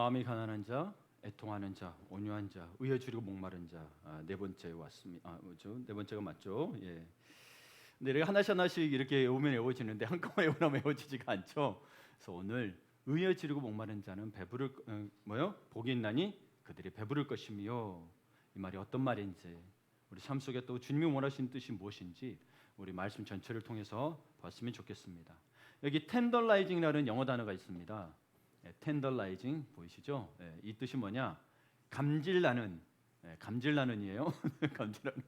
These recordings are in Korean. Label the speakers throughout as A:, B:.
A: 마음이 가난한 자, 애통하는 자, 온유한 자, 의에 줄이고 목마른 자. 네 번째 왔습니다. 네 번째가 맞죠? 예. 근데 이렇게 하나씩 하나씩 이렇게 외우면 외워지는데 한꺼번에 외우면 외워지지가 않죠. 그래서 오늘 의에 줄이고 목마른 자는 배부를 복이 있나니 그들이 배부를 것이며, 이 말이 어떤 말인지, 우리 삶 속에 또 주님이 원하시는 뜻이 무엇인지 우리 말씀 전체를 통해서 봤으면 좋겠습니다. 여기 텐더라이징이라는 영어 단어가 있습니다. 텐더라이징 보이시죠? 이 뜻이 뭐냐? 감질나는, 감질나는이에요. 감질나는,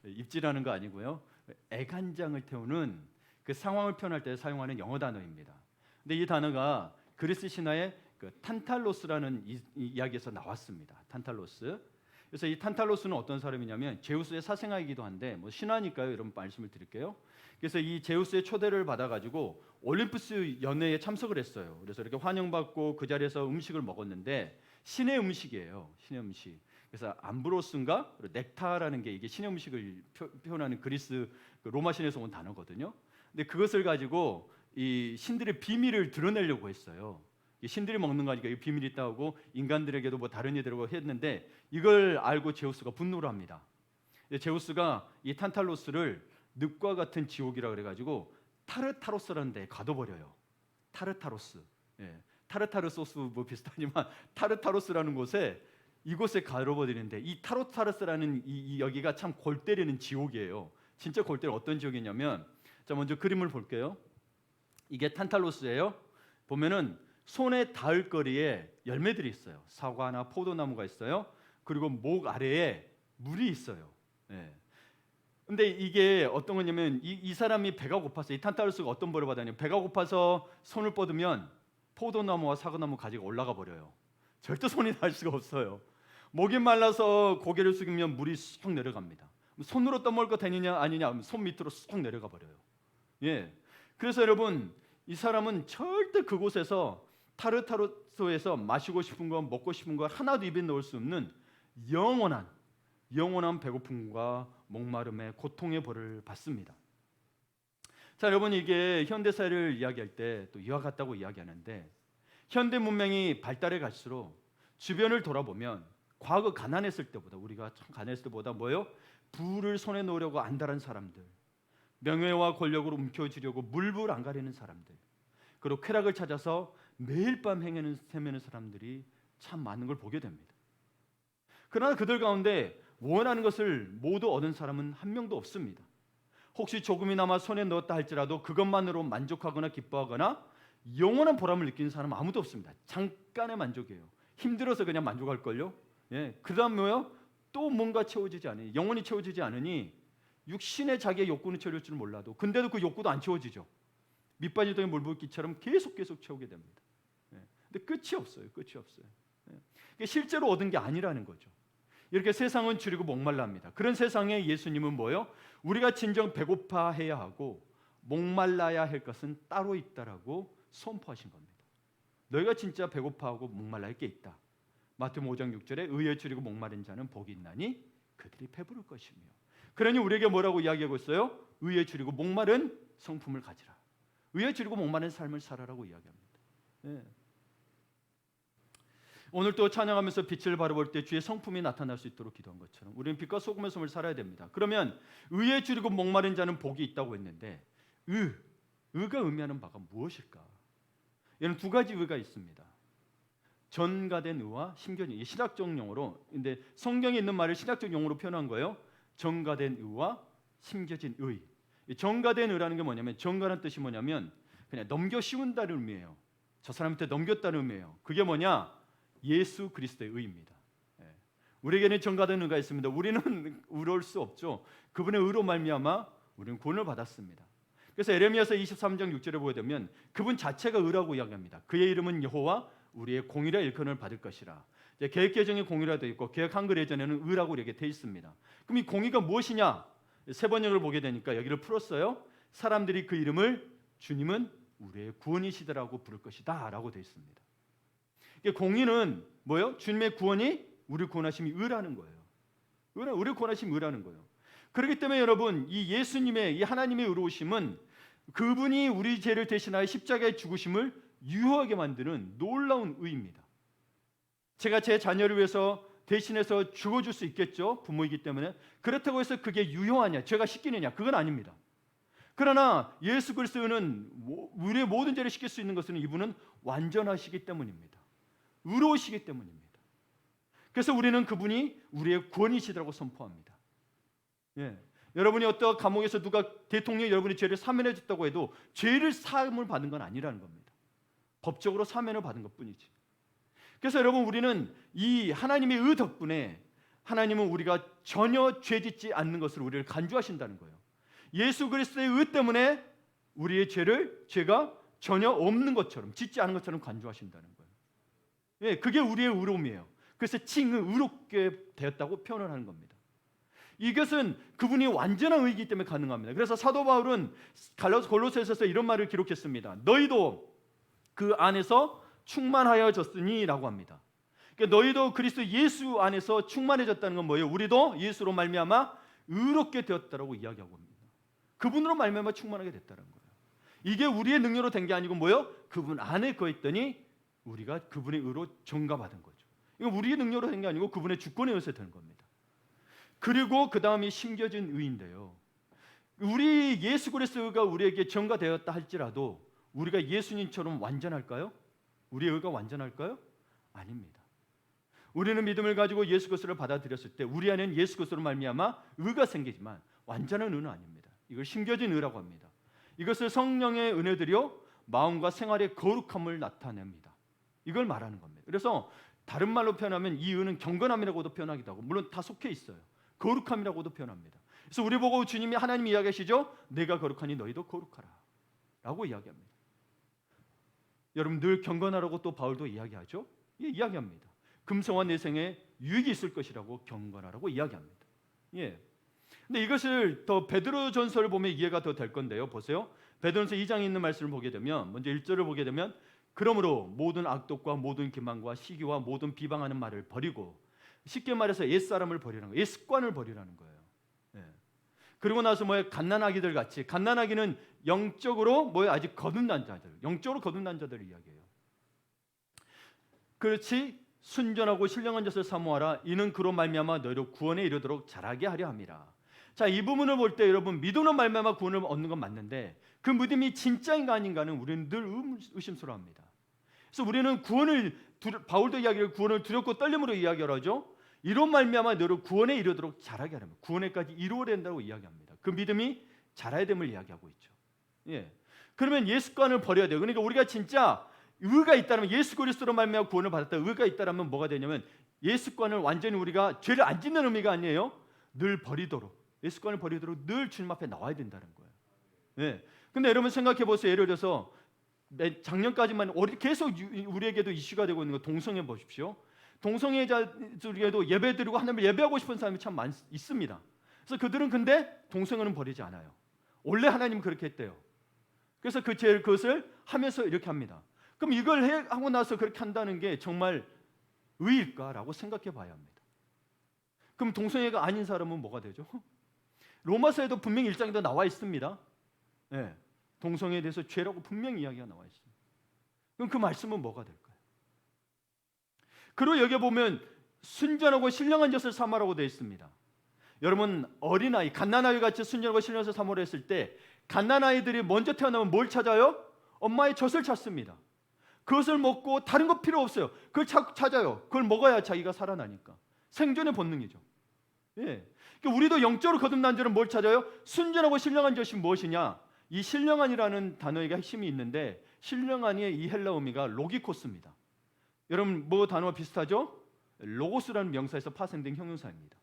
A: 입질하는 거 아니고요. 애간장을 태우는 그 상황을 표현할 때 사용하는 영어 단어입니다. 근데 이 단어가 그리스 신화의 그 탄탈로스라는 이야기에서 나왔습니다. 탄탈로스. 그래서 이 탄탈로스는 어떤 사람이냐면 제우스의 사생아이기도 한데, 뭐 신화니까요, 여러분 말씀을 드릴게요. 그래서 이 제우스의 초대를 받아가지고 올림푸스 연회에 참석을 했어요. 그래서 이렇게 환영받고 그 자리에서 음식을 먹었는데 신의 음식이에요. 신의 음식. 그래서 암브로스인가 넥타라는 게 이게 신의 음식을 표현하는 그리스 로마 신에서 온 단어거든요. 근데 그것을 가지고 이 신들의 비밀을 드러내려고 했어요. 신들이 먹는 거니까 이 비밀이 있다고 인간들에게도 뭐 다른 이들하고 했는데, 이걸 알고 제우스가 분노를 합니다. 제우스가 이 탄탈로스를 늪과 같은 지옥이라 그래가지고 타르타로스라는 데에 가둬버려요. 타르타로스. 타르타르 소스 뭐 비슷하지만 타르타로스라는 곳에, 이곳에 가둬버리는데, 이 타르타로스라는 이 여기가 참 골 때리는 지옥이에요. 진짜 골 때리는 어떤 지옥이냐면, 자 먼저 그림을 볼게요. 이게 탄탈로스예요. 보면은 손에 닿을 거리에 열매들이 있어요. 사과나 포도나무가 있어요. 그리고 목 아래에 물이 있어요. 근데 이게 어떤 거냐면 이 사람이 배가 고파서, 이 탄탈로스가 어떤 벌을 받았냐면, 배가 고파서 손을 뻗으면 포도나무와 사과나무 가지가 올라가 버려요. 절대 손이 닿을 수가 없어요. 목이 말라서 고개를 숙이면 물이 쑥 내려갑니다. 손으로 떠먹을 거 되느냐 아니냐, 손 밑으로 쑥 내려가 버려요. 그래서 여러분, 이 사람은 절대 그곳에서 타르타로스에서 마시고 싶은 거, 먹고 싶은 거 하나도 입에 넣을 수 없는 영원한 배고픔과 목마름의 고통의 벌을 받습니다. 자, 여러분, 이게 현대 사회를 이야기할 때 또 이와 같다고 이야기하는데, 현대 문명이 발달해 갈수록 주변을 돌아보면 과거 가난했을 때보다, 우리가 참 가난했을 때보다 부를 손에 놓으려고 안달한 사람들, 명예와 권력으로 움켜쥐려고 물불 안 가리는 사람들, 그리고 쾌락을 찾아서 매일 밤 헤매는 사람들이 참 많은 걸 보게 됩니다. 그러나 그들 가운데 원하는 것을 모두 얻은 사람은 한 명도 없습니다. 혹시 조금이나마 손에 넣었다 할지라도 그것만으로 만족하거나 기뻐하거나 영원한 보람을 느끼는 사람은 아무도 없습니다. 잠깐의 만족이에요. 힘들어서 그냥 만족할걸요. 그 다음 또 뭔가 채워지지 않으니, 영원히 채워지지 않으니 육신의 자기의 욕구는 채워질 줄 몰라도, 근데도 그 욕구도 안 채워지죠. 밑바지 동에 물붓기처럼 계속 채우게 됩니다. 근데 끝이 없어요. 실제로 얻은 게 아니라는 거죠. 이렇게 세상은 줄이고 목말라 합니다. 그런 세상에 예수님은 우리가 진정 배고파해야 하고 목말라야 할 것은 따로 있다라고 선포하신 겁니다. 너희가 진짜 배고파하고 목말라 할 게 있다. 마태복음 5장 6절에 의에 줄이고 목마른 자는 복이 있나니 그들이 배부를 것이며. 그러니 우리에게 뭐라고 이야기하고 있어요? 의에 줄이고 목마른 성품을 가지라. 의에 줄이고 목마른 삶을 살아라고 이야기합니다. 오늘 또 찬양하면서 빛을 바라볼 때 주의 성품이 나타날 수 있도록 기도한 것처럼 우리는 빛과 소금의 삶을 살아야 됩니다. 그러면 의에 줄이고 목마른 자는 복이 있다고 했는데, 의가 의미하는 바가 무엇일까? 얘는 두 가지 의가 있습니다. 전가된 의와 심겨진 의, 신학적 용어로, 근데 성경에 있는 말을 신학적 용어로 표현한 거예요. 전가된 의와 심겨진 의. 전가된 의라는 게 뭐냐면, 전가라는 뜻이 뭐냐면 그냥 넘겨 씌운다는 의미예요. 저 사람한테 넘겼다는 의미예요. 그게 뭐냐? 예수 그리스도의 의입니다. 우리에게는 전가된 의가 있습니다. 우리는 의로울 수 없죠. 그분의 의로 말미암아 우리는 구원을 받았습니다. 그래서 에레미야서 23장 6절에 보게 되면 그분 자체가 의라고 이야기합니다. 그의 이름은 여호와 우리의 공의라 일컬음을 받을 것이라. 개역개정에 공의라 되어 있고 개역 한글 예전에는 의라고 이렇게 되어 있습니다. 그럼 이 공의가 무엇이냐? 세 번역을 보게 되니까 여기를 풀었어요. 사람들이 그 이름을 주님은 우리의 구원이시다라고 부를 것이다 라고 되어 있습니다. 공의는 주님의 구원이 우리 구원하심이 의라는 거예요. 우리 구원하심이 의라는 거예요. 그렇기 때문에 여러분, 이 예수님의, 이 하나님의 의로우심은 그분이 우리 죄를 대신하여 십자가에 죽으심을 유효하게 만드는 놀라운 의입니다. 제가 제 자녀를 위해서 대신해서 죽어줄 수 있겠죠. 부모이기 때문에. 그렇다고 해서 그게 유효하냐, 죄가 씻기느냐, 그건 아닙니다. 그러나 예수 그리스도는 우리의 모든 죄를 씻길 수 있는 것은 이분은 완전하시기 때문입니다. 의로우시기 때문입니다. 그래서 우리는 그분이 우리의 구원이시라고 선포합니다. 예. 여러분이 어떤 감옥에서 누가 대통령이 여러분의 죄를 사면해 줬다고 해도 죄를 사함을 받은 건 아니라는 겁니다. 법적으로 사면을 받은 것뿐이지. 그래서 여러분, 우리는 이 하나님의 의 덕분에 하나님은 우리가 전혀 죄짓지 않는 것을 우리를 간주하신다는 거예요. 예수 그리스도의 의 때문에 우리의 죄가 전혀 없는 것처럼, 짓지 않은 것처럼 간주하신다는 거예요. 예, 그게 우리의 의로움이에요. 그래서 칭은 의롭게 되었다고 표현을 하는 겁니다. 이것은 그분이 완전한 의이기 때문에 가능합니다. 그래서 사도 바울은 골로새서에서 이런 말을 기록했습니다. 너희도 그 안에서 충만하여졌으니 라고 합니다. 그러니까 너희도 그리스도 예수 안에서 충만해졌다는 건 뭐예요? 우리도 예수로 말미암아 의롭게 되었다라고 이야기하고 합니다. 그분으로 말미암아 충만하게 됐다는 거예요. 이게 우리의 능력으로 된 게 아니고 뭐예요? 그분 안에 거했더니 우리가 그분의 의로 전가받은 거죠. 이거 우리의 능력으로 된 게 아니고 그분의 주권에 의해서 되는 겁니다. 그리고 그 다음이 심겨진 의인데요. 우리 예수 그리스도가 우리에게 전가되었다 할지라도 우리가 예수님처럼 완전할까요? 우리의 의가 완전할까요? 아닙니다. 우리는 믿음을 가지고 예수 그리스도를 받아들였을 때 우리 안에는 예수 그리스도로 말미암아 의가 생기지만 완전한 의는 아닙니다. 이걸 심겨진 의라고 합니다. 이것을 성령의 은혜들이요 마음과 생활의 거룩함을 나타냅니다. 이걸 말하는 겁니다. 그래서 다른 말로 표현하면 이 의는 경건함이라고도 표현하기도 하고, 물론 다 속해 있어요. 거룩함이라고도 표현합니다. 그래서 우리 보고 주님이, 하나님이 이야기하시죠. 내가 거룩하니 너희도 거룩하라 라고 이야기합니다. 여러분, 늘 경건하라고 또 바울도 이야기하죠. 예, 이야기합니다. 금성화 내생에 유익이 있을 것이라고 경건하라고 이야기합니다. 예. 근데 이것을 더 베드로전서를 보면 이해가 더 될 건데요. 보세요. 베드로전서 2장에 있는 말씀을 보게 되면, 먼저 1절을 보게 되면, 그러므로 모든 악독과 모든 기만과 시기와 모든 비방하는 말을 버리고, 쉽게 말해서 옛사람을 버리라는 거예요. 옛습관을 버리라는 거예요. 예. 그리고 나서 뭐예요? 갓난아기들 같이, 갓난아기는 영적으로 뭐예요? 아직 거듭난 자들, 영적으로 거듭난 자들을 이야기해요. 그렇지, 순전하고 신령한 것을 사모하라. 이는 그로 말미암아 너희로 구원에 이르도록 자라게 하려 함이라. 자, 이 부분을 볼 때 여러분, 믿음으로 말미암아 구원을 얻는 건 맞는데 그 믿음이 진짜인가 아닌가는 우리는 늘 의심스러워합니다. 그래서 우리는 바울도 이야기를 구원을 두렵고 떨림으로 이야기를 하죠. 이로 말미암아 너희로 구원에 이르도록 자라게 하라. 구원에까지 이루어야 된다고 이야기합니다. 그 믿음이 자라야 됨을 이야기하고 있죠. 예. 그러면 예습관을 버려야 돼요. 그러니까 우리가 진짜 의가 있다면, 예수 그리스도로 말미암아 구원을 받았다, 의가 있다면 뭐가 되냐면, 예습관을 완전히 우리가 죄를 안 짓는 의미가 아니에요. 늘 버리도록, 예습관을 버리도록 늘 주님 앞에 나와야 된다는 거예요. 예. 근데 여러분 생각해 보세요. 예를 들어서 작년까지만 계속 우리에게도 이슈가 되고 있는 거 동성애 보십시오. 동성애자들에게도 예배드리고 하나님을 예배하고 싶은 사람이 참 있습니다. 그래서 그들은 근데 동성애는 버리지 않아요. 원래 하나님은 그렇게 했대요. 그래서 그것을 하면서 이렇게 합니다. 그럼 이걸 하고 나서 그렇게 한다는 게 정말 의일까라고 생각해 봐야 합니다. 그럼 동성애가 아닌 사람은 뭐가 되죠? 로마서에도 분명히 1장에도 나와 있습니다. 네, 동성애에 대해서 죄라고 분명히 이야기가 나와 있습니다. 그럼 그 말씀은 뭐가 될까요? 그리고 여기 보면 순전하고 신령한 젖을 사모라고 되어 있습니다. 여러분, 어린아이, 갓난아이 같이 순전하고 신령한 젖을 사모라 했을 때 갓난아이들이 먼저 태어나면 뭘 찾아요? 엄마의 젖을 찾습니다. 그것을 먹고 다른 거 필요 없어요. 그걸 찾아요. 그걸 먹어야 자기가 살아나니까. 생존의 본능이죠. 예. 그러니까 우리도 영적으로 거듭난 자는 뭘 찾아요? 순전하고 신령한 젖이 무엇이냐? 이 신령한이라는 단어가 핵심이 있는데, 신령한의 이 헬라 의미가 로기코스입니다. 여러분, 뭐 단어가 비슷하죠? 로고스라는 명사에서 파생된 형용사입니다.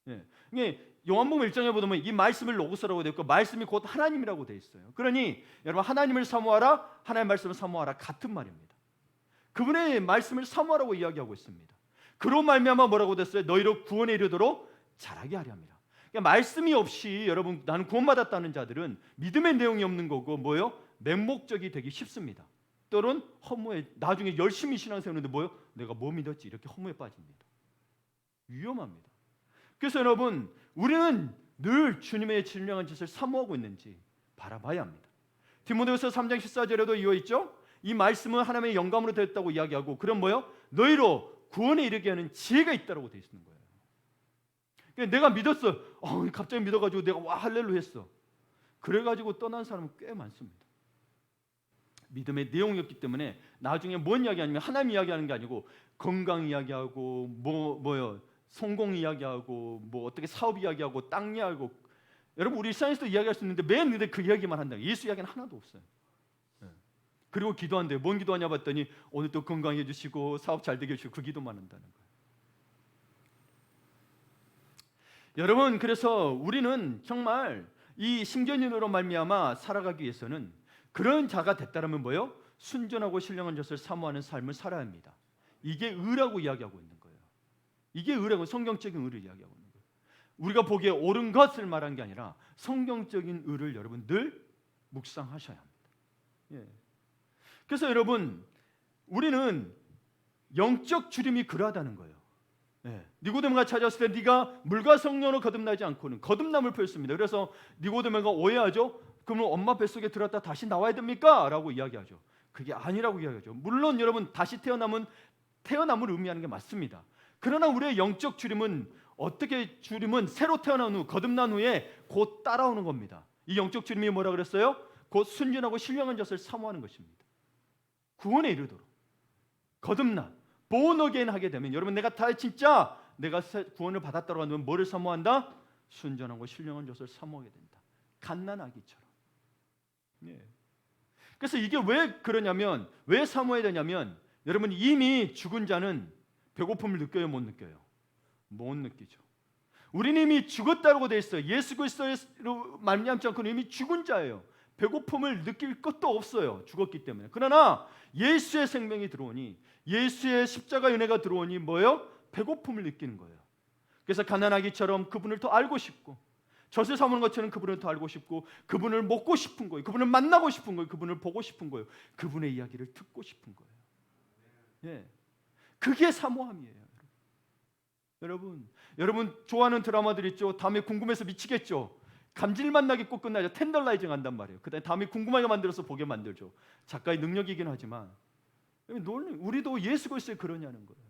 A: 예. 요한복음 1장에 보면 이 말씀을 로고스라고 되어 있고, 말씀이 곧 하나님이라고 되어 있어요. 그러니 여러분, 하나님을 사모하라, 하나님의 말씀을 사모하라, 같은 말입니다. 그분의 말씀을 사모하라고 이야기하고 있습니다. 그로 말미암아 뭐라고 됐어요? 너희로 구원에 이르도록 자라게 하려 합니다. 그러니까 말씀이 없이 여러분, 나는 구원받았다는 자들은 믿음의 내용이 없는 거고 뭐요? 맹목적이 되기 쉽습니다. 또는 허무해, 나중에 열심히 신앙생활하는데 뭐요? 내가 뭐 믿었지? 이렇게 허무에 빠집니다. 위험합니다. 그래서 여러분, 우리는 늘 주님의 신령한 짓을 사모하고 있는지 바라봐야 합니다. 디모데후서 3장 14절에도 이어 있죠. 이 말씀은 하나님의 영감으로 되었다고 이야기하고, 그럼 뭐요? 너희로 구원에 이르게 하는 지혜가 있다라고 되어 있는 거예요. 그러니까 내가 믿었어. 갑자기 믿어가지고 내가 와 할렐루야 했어. 그래가지고 떠난 사람은 꽤 많습니다. 믿음의 내용이었기 때문에 나중에 뭔 이야기하냐면 하나님 이야기하는 게 아니고 건강 이야기하고 뭐요 성공 이야기하고 뭐 어떻게 사업 이야기하고 땅 이야기하고 여러분 우리 일상에서도 이야기할 수 있는데 맨 근데 그 이야기만 한다. 예수 이야기는 하나도 없어요. 그리고 기도한대요. 뭔 기도하냐 봤더니 오늘 또 건강해 주시고 사업 잘 되게 해주시고 그 기도만 한다는 거예요. 여러분 그래서 우리는 정말 이 신견인으로 말미암아 살아가기 위해서는 그런 자가 됐다라면 뭐요? 순전하고 신령한 것을 사모하는 삶을 살아야 합니다. 이게 의라고 이야기하고 있는 거예요. 이게 의라고 성경적인 의를 이야기하고 있는 거예요. 우리가 보기에 옳은 것을 말한 게 아니라 성경적인 의를 여러분 늘 묵상하셔야 합니다. 예. 그래서 여러분 우리는 영적 주림이 그러하다는 거예요. 니고데모가 찾아왔을 때 네가 물과 성령으로 거듭나지 않고는 거듭남을 표했습니다. 그래서 니고데모가 오해하죠. 그러면 엄마 뱃속에 들었다 다시 나와야 됩니까? 라고 이야기하죠. 그게 아니라고 이야기하죠. 물론 여러분 다시 태어남을 의미하는 게 맞습니다. 그러나 우리의 영적 주림은 어떻게 주림은 새로 태어난 후 거듭난 후에 곧 따라오는 겁니다. 이 영적 주림이 뭐라 그랬어요? 곧 순전하고 신령한 것을 사모하는 것입니다. 구원에 이르도록 거듭나 born again 하게 되면 여러분 내가 진짜 내가 구원을 받았다고 하면 뭐를 사모한다? 순전하고 신령한 것을 사모하게 된다. 갓난아기처럼. 예. 그래서 이게 왜 그러냐면 왜 사모해야 되냐면 여러분 이미 죽은 자는 배고픔을 느껴요, 못 느껴요? 못 느끼죠. 우리는 이미 죽었다고 돼 있어요. 예수 그리스도로 말미암지 않고는 이미 죽은 자예요. 배고픔을 느낄 것도 없어요. 죽었기 때문에. 그러나 예수의 생명이 들어오니 예수의 십자가 은혜가 들어오니 뭐예요? 배고픔을 느끼는 거예요. 그래서 가난아기처럼 그분을 더 알고 싶고 젖을 사모는 것처럼 그분을 더 알고 싶고 그분을 먹고 싶은 거예요. 그분을 만나고 싶은 거예요. 그분을 보고 싶은 거예요. 그분의 이야기를 듣고 싶은 거예요. 예, 그게 사모함이에요. 여러분 좋아하는 드라마들 있죠? 다음에 궁금해서 미치겠죠? 감질맛 나게 꼭 끝나죠. 텐더라이징 한단 말이에요. 그다음에 다음에 궁금하게 만들어서 보게 만들죠. 작가의 능력이긴 하지만 우리도 예수 그리스도에 그러냐는 거예요.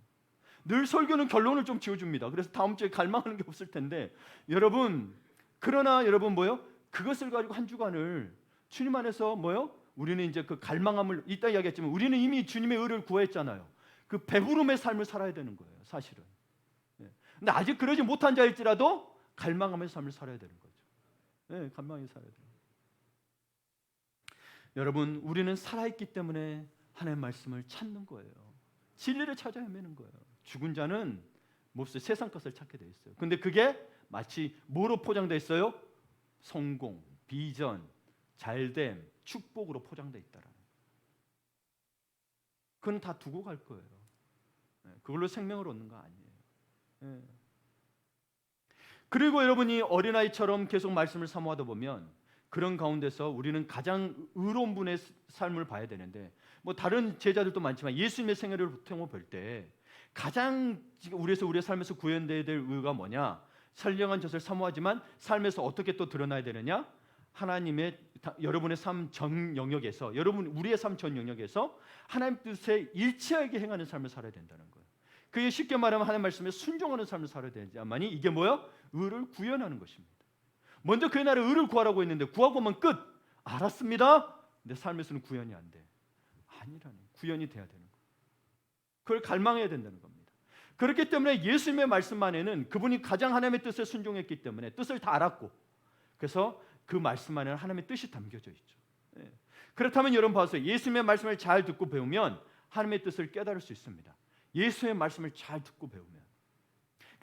A: 늘 설교는 결론을 좀 지어줍니다. 그래서 다음 주에 갈망하는 게 없을 텐데 여러분 그러나 여러분 뭐요? 그것을 가지고 한 주간을 주님 안에서 뭐요? 우리는 이제 그 갈망함을 이따 이야기했지만 우리는 이미 주님의 의를 구했잖아요. 그 배부름의 삶을 살아야 되는 거예요. 사실은. 근데 아직 그러지 못한 자일지라도 갈망하면서 삶을 살아야 되는 거죠. 네, 갈망하면서 살아야 돼요. 여러분, 우리는 살아있기 때문에 하나님의 말씀을 찾는 거예요. 진리를 찾아 헤매는 거예요. 죽은 자는 몹시 세상 것을 찾게 돼 있어요. 근데 그게 마치 뭐로 포장돼 있어요? 성공, 비전, 잘됨, 축복으로 포장돼 있다라는 거예요. 그건 다 두고 갈 거예요. 그걸로 생명을 얻는 거 아니에요. 그리고 여러분이 어린아이처럼 계속 말씀을 사모하다 보면 그런 가운데서 우리는 가장 의로운 분의 삶을 봐야 되는데 뭐 다른 제자들도 많지만 예수님의 생애를 보통 볼 때 가장 우리의 삶에서 구현돼야 될 의가 뭐냐? 선량한 젖을 사모하지만 삶에서 어떻게 또 드러나야 되느냐? 하나님의 여러분의 삶 전 영역에서 우리의 삶 전 영역에서 하나님 뜻에 일치하게 행하는 삶을 살아야 된다는 거예요. 그게 쉽게 말하면 하나님 말씀에 순종하는 삶을 살아야 되지만이 이게 뭐야? 의를 구현하는 것입니다. 먼저 그의 나라의 의를 구하라고 했는데 구하고 오면 끝. 알았습니다. 내 삶에서는 구현이 안 돼. 아니라는 구현이 돼야 되는 거예요. 그걸 갈망해야 된다는 겁니다. 그렇기 때문에 예수님의 말씀 안에는 그분이 가장 하나님의 뜻에 순종했기 때문에 뜻을 다 알았고 그래서 그 말씀 안에는 하나님의 뜻이 담겨져 있죠. 그렇다면 여러분 봐서 예수님의 말씀을 잘 듣고 배우면 하나님의 뜻을 깨달을 수 있습니다. 예수의 말씀을 잘 듣고 배우면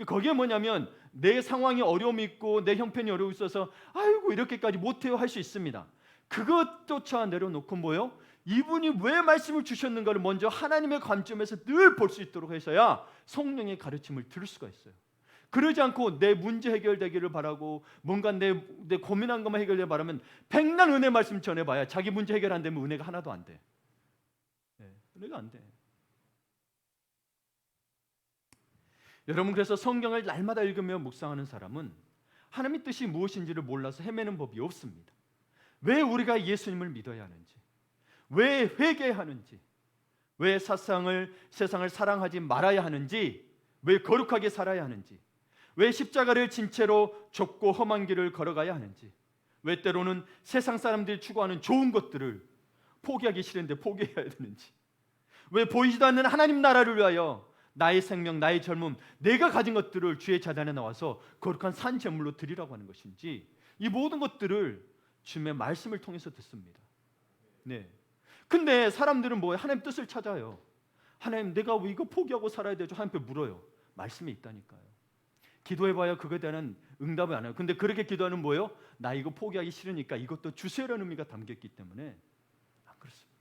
A: 거기에 뭐냐면 내 상황이 어려움이 있고 내 형편이 어려워 있어서 아이고 이렇게까지 못해요 할 수 있습니다. 그것조차 내려놓고 뭐요? 이분이 왜 말씀을 주셨는가를 먼저 하나님의 관점에서 늘 볼 수 있도록 해서야 성령의 가르침을 들을 수가 있어요. 그러지 않고 내 문제 해결되기를 바라고 뭔가 내 고민한 것만 해결되기를 바라면 백날 은혜 말씀 전해봐야 자기 문제 해결 안 되면 은혜가 하나도 안 돼. 은혜가 안 돼. 여러분 그래서 성경을 날마다 읽으며 묵상하는 사람은 하나님의 뜻이 무엇인지를 몰라서 헤매는 법이 없습니다. 왜 우리가 예수님을 믿어야 하는지, 왜 회개하는지, 왜 세상을 사랑하지 말아야 하는지, 왜 거룩하게 살아야 하는지, 왜 십자가를 진 채로 좁고 험한 길을 걸어가야 하는지, 왜 때로는 세상 사람들이 추구하는 좋은 것들을 포기하기 싫은데 포기해야 되는지, 왜 보이지도 않는 하나님 나라를 위하여 나의 생명, 나의 젊음, 내가 가진 것들을 주의 제단에 나와서 거룩한 산 제물로 드리라고 하는 것인지, 이 모든 것들을 주님의 말씀을 통해서 듣습니다. 네. 근데 사람들은 뭐예요? 하나님 뜻을 찾아요. 하나님, 내가 왜 이거 포기하고 살아야 되죠? 하나님께 물어요. 말씀이 있다니까요. 기도해봐야 그거에 대한 응답을 안 해요. 근데 그렇게 기도하는 뭐예요? 나 이거 포기하기 싫으니까 이것도 주세요라는 의미가 담겼기 때문에 안 그렇습니다.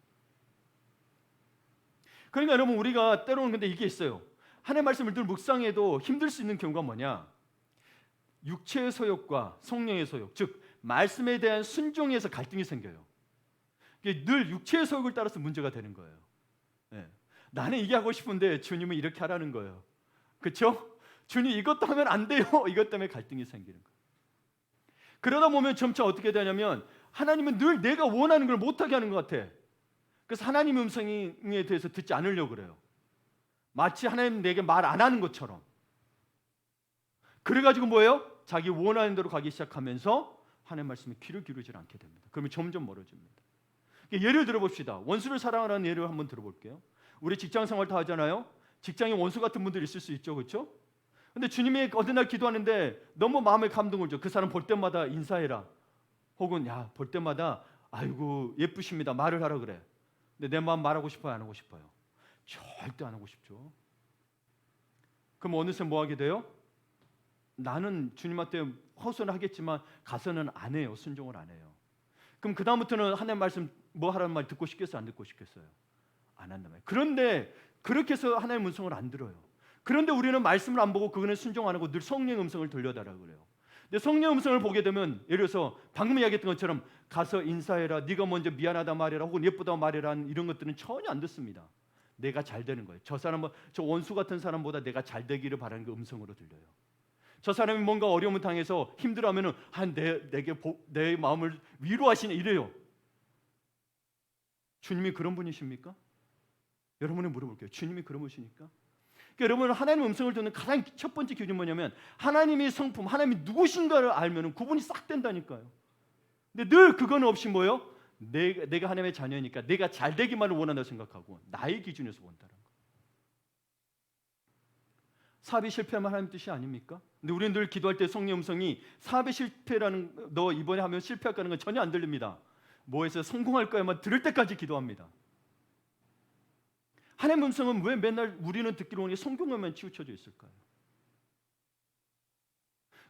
A: 그러니까 여러분, 우리가 때로는 근데 이게 있어요. 하나님의 말씀을 늘 묵상해도 힘들 수 있는 경우가 뭐냐? 육체의 소욕과 성령의 소욕, 즉 말씀에 대한 순종에서 갈등이 생겨요. 이게 늘 육체의 소욕을 따라서 문제가 되는 거예요. 네. 나는 이게 하고 싶은데 주님은 이렇게 하라는 거예요. 그렇죠? 주님 이것도 하면 안 돼요. 이것 때문에 갈등이 생기는 거예요. 그러다 보면 점차 어떻게 되냐면 하나님은 늘 내가 원하는 걸 못하게 하는 것 같아. 그래서 하나님 음성에 대해서 듣지 않으려고 그래요. 마치 하나님 내게 말 안 하는 것처럼. 그래가지고 뭐예요? 자기 원하는 대로 가기 시작하면서 하나님 말씀에 귀를 기울이지 않게 됩니다. 그러면 점점 멀어집니다. 예를 들어봅시다. 원수를 사랑하라는 예를 한번 들어볼게요. 우리 직장 생활 다 하잖아요. 직장에 원수 같은 분들 있을 수 있죠, 그렇죠? 근데 주님이 어느 날 기도하는데 너무 마음에 감동을 줘. 그 사람 볼 때마다 인사해라. 혹은 야, 볼 때마다 아이고 예쁘십니다. 말을 하라 그래. 근데 내 마음 말하고 싶어요, 안 하고 싶어요? 절대 안 하고 싶죠. 그럼 어느새 뭐 하게 돼요? 나는 주님한테 허소는 하겠지만 가서는 안 해요. 순종을 안 해요. 그럼 그 다음부터는 하나님 말씀 뭐 하라는 말 듣고 싶겠어요? 안 듣고 싶겠어요? 안 한단 말이에요. 그런데 그렇게 해서 하나님의 음성을 안 들어요. 그런데 우리는 말씀을 안 보고 그거는 순종 안 하고 늘 성령의 음성을 들려달라고 그래요. 근데 성령의 음성을 보게 되면 예를 들어서 방금 이야기했던 것처럼 가서 인사해라, 네가 먼저 미안하다 말해라, 혹은 예쁘다 말해라, 이런 것들은 전혀 안 듣습니다. 내가 잘 되는 거예요. 저 사람은 저 원수 같은 사람보다 내가 잘 되기를 바라는 그 음성으로 들려요. 저 사람이 뭔가 어려움을 당해서 힘들어하면은 내 마음을 위로하시네 이래요. 주님이 그런 분이십니까? 여러분이 물어볼게요. 주님이 그런 분이십니까? 그러니까 여러분, 하나님의 음성을 듣는 가장 첫 번째 기준이 뭐냐면 하나님의 성품, 하나님이 누구신가를 알면 구분이 싹 된다니까요. 근데 늘 그건 없이 뭐예요? 내가 하나님의 자녀니까 내가 잘 되기만을 원한다고 생각하고 나의 기준에서 본다는 거. 사업이 실패하면 하나님 뜻이 아닙니까? 근데 우리는 늘 기도할 때 성령 음성이 사업이 실패라는, 너 이번에 하면 실패할 거라는 건 전혀 안 들립니다. 뭐에서 성공할 거야만 들을 때까지 기도합니다. 하나님의 음성은 왜 맨날 우리는 듣기로는 성경에만 치우쳐져 있을까요?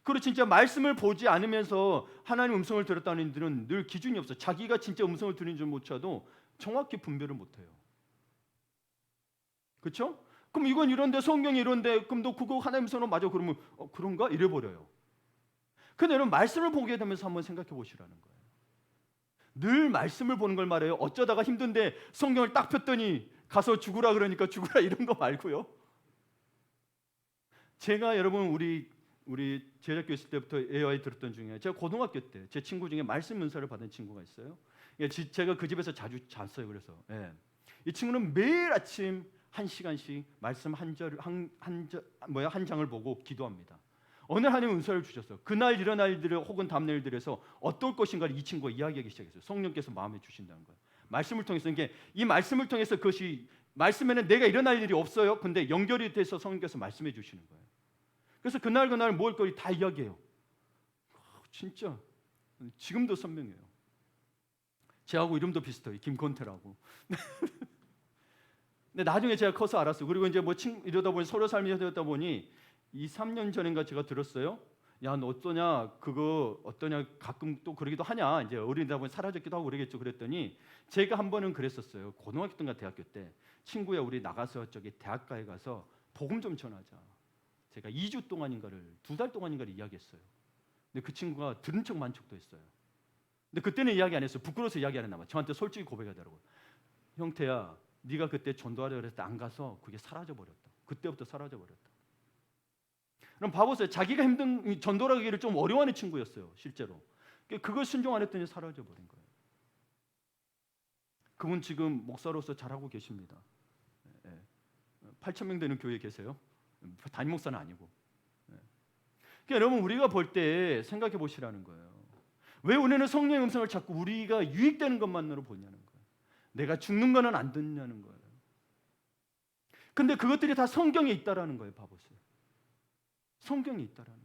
A: 그리고 진짜 말씀을 보지 않으면서 하나님의 음성을 들었다는 이들은 늘 기준이 없어요. 자기가 진짜 음성을 들은 줄 못해도 정확히 분별을 못해요. 그렇죠? 그럼 이건 이런데 성경이 이런데 그럼 너 그거 하나님의 음성으로 맞아? 그러면 그런가? 이래버려요. 근데 여러분, 말씀을 보게 되면서 한번 생각해 보시라는 거예요. 늘 말씀을 보는 걸 말해요. 어쩌다가 힘든데 성경을 딱 폈더니 가서 죽으라 그러니까 죽으라 이런 거 말고요. 제가 여러분 우리 제작교 있을 때부터 AOI 들었던 중에 제가 고등학교 때 제 친구 중에 말씀 은사를 받은 친구가 있어요. 제가 그 집에서 자주 잤어요. 그래서 이 친구는 매일 아침 1시간씩 말씀 한 장을 보고 기도합니다. 어느 하나님 은사를 주셨어요. 그날 일어날 일들을 혹은 다음날 일들에서 어떨 것인가를 이 친구가 이야기하기 시작했어요. 성령께서 마음에 주신다는 거예요. 말씀을 통해서 이 말씀을 통해서 그것이 말씀에는 내가 일어날 일이 없어요. 근데 연결이 돼서 성령께서 말씀해 주시는 거예요. 그래서 그날 먹을 거리 다 이야기해요. 진짜 지금도 선명해요. 제하고 이름도 비슷해요. 김건태라고. 근데 나중에 제가 커서 알았어요. 그리고 이제 이러다 보니 서로 삶이 되었다 보니 2-3년 전인가 제가 들었어요. 야, 너 어떠냐? 그거 어떠냐? 가끔 또 그러기도 하냐? 이제 어린이다 보니 사라졌기도 하고 그러겠죠. 그랬더니 제가 한 번은 그랬었어요. 고등학교 때인가 대학교 때 친구야, 우리 나가서 저기 대학가에 가서 복음 좀 전하자. 제가 2주 동안인가를 2달 동안인가를 이야기했어요. 근데 그 친구가 들은 척 만척도 했어요. 근데 그때는 이야기 안 했어요. 부끄러워서 이야기 안 했나 봐. 저한테 솔직히 고백하더라고요. 형태야, 네가 그때 전도하려 그랬을 때 안 가서 그게 사라져 버렸다. 그때부터 사라져 버렸다. 그럼 봐보세요. 자기가 힘든 전도하기를 좀 어려워하는 친구였어요. 실제로. 그걸 순종 안 했더니 사라져 버린 거예요. 그분 지금 목사로서 잘하고 계십니다. 8천 명 되는 교회에 계세요. 담임 목사는 아니고. 그러니까 여러분 우리가 볼 때 생각해 보시라는 거예요. 왜 우리는 성령의 음성을 자꾸 우리가 유익되는 것만으로 보냐는 거예요. 내가 죽는 거는 안 듣냐는 거예요. 근데 그것들이 다 성경에 있다라는 거예요. 봐보세요. 성경에 있다라는 거예요.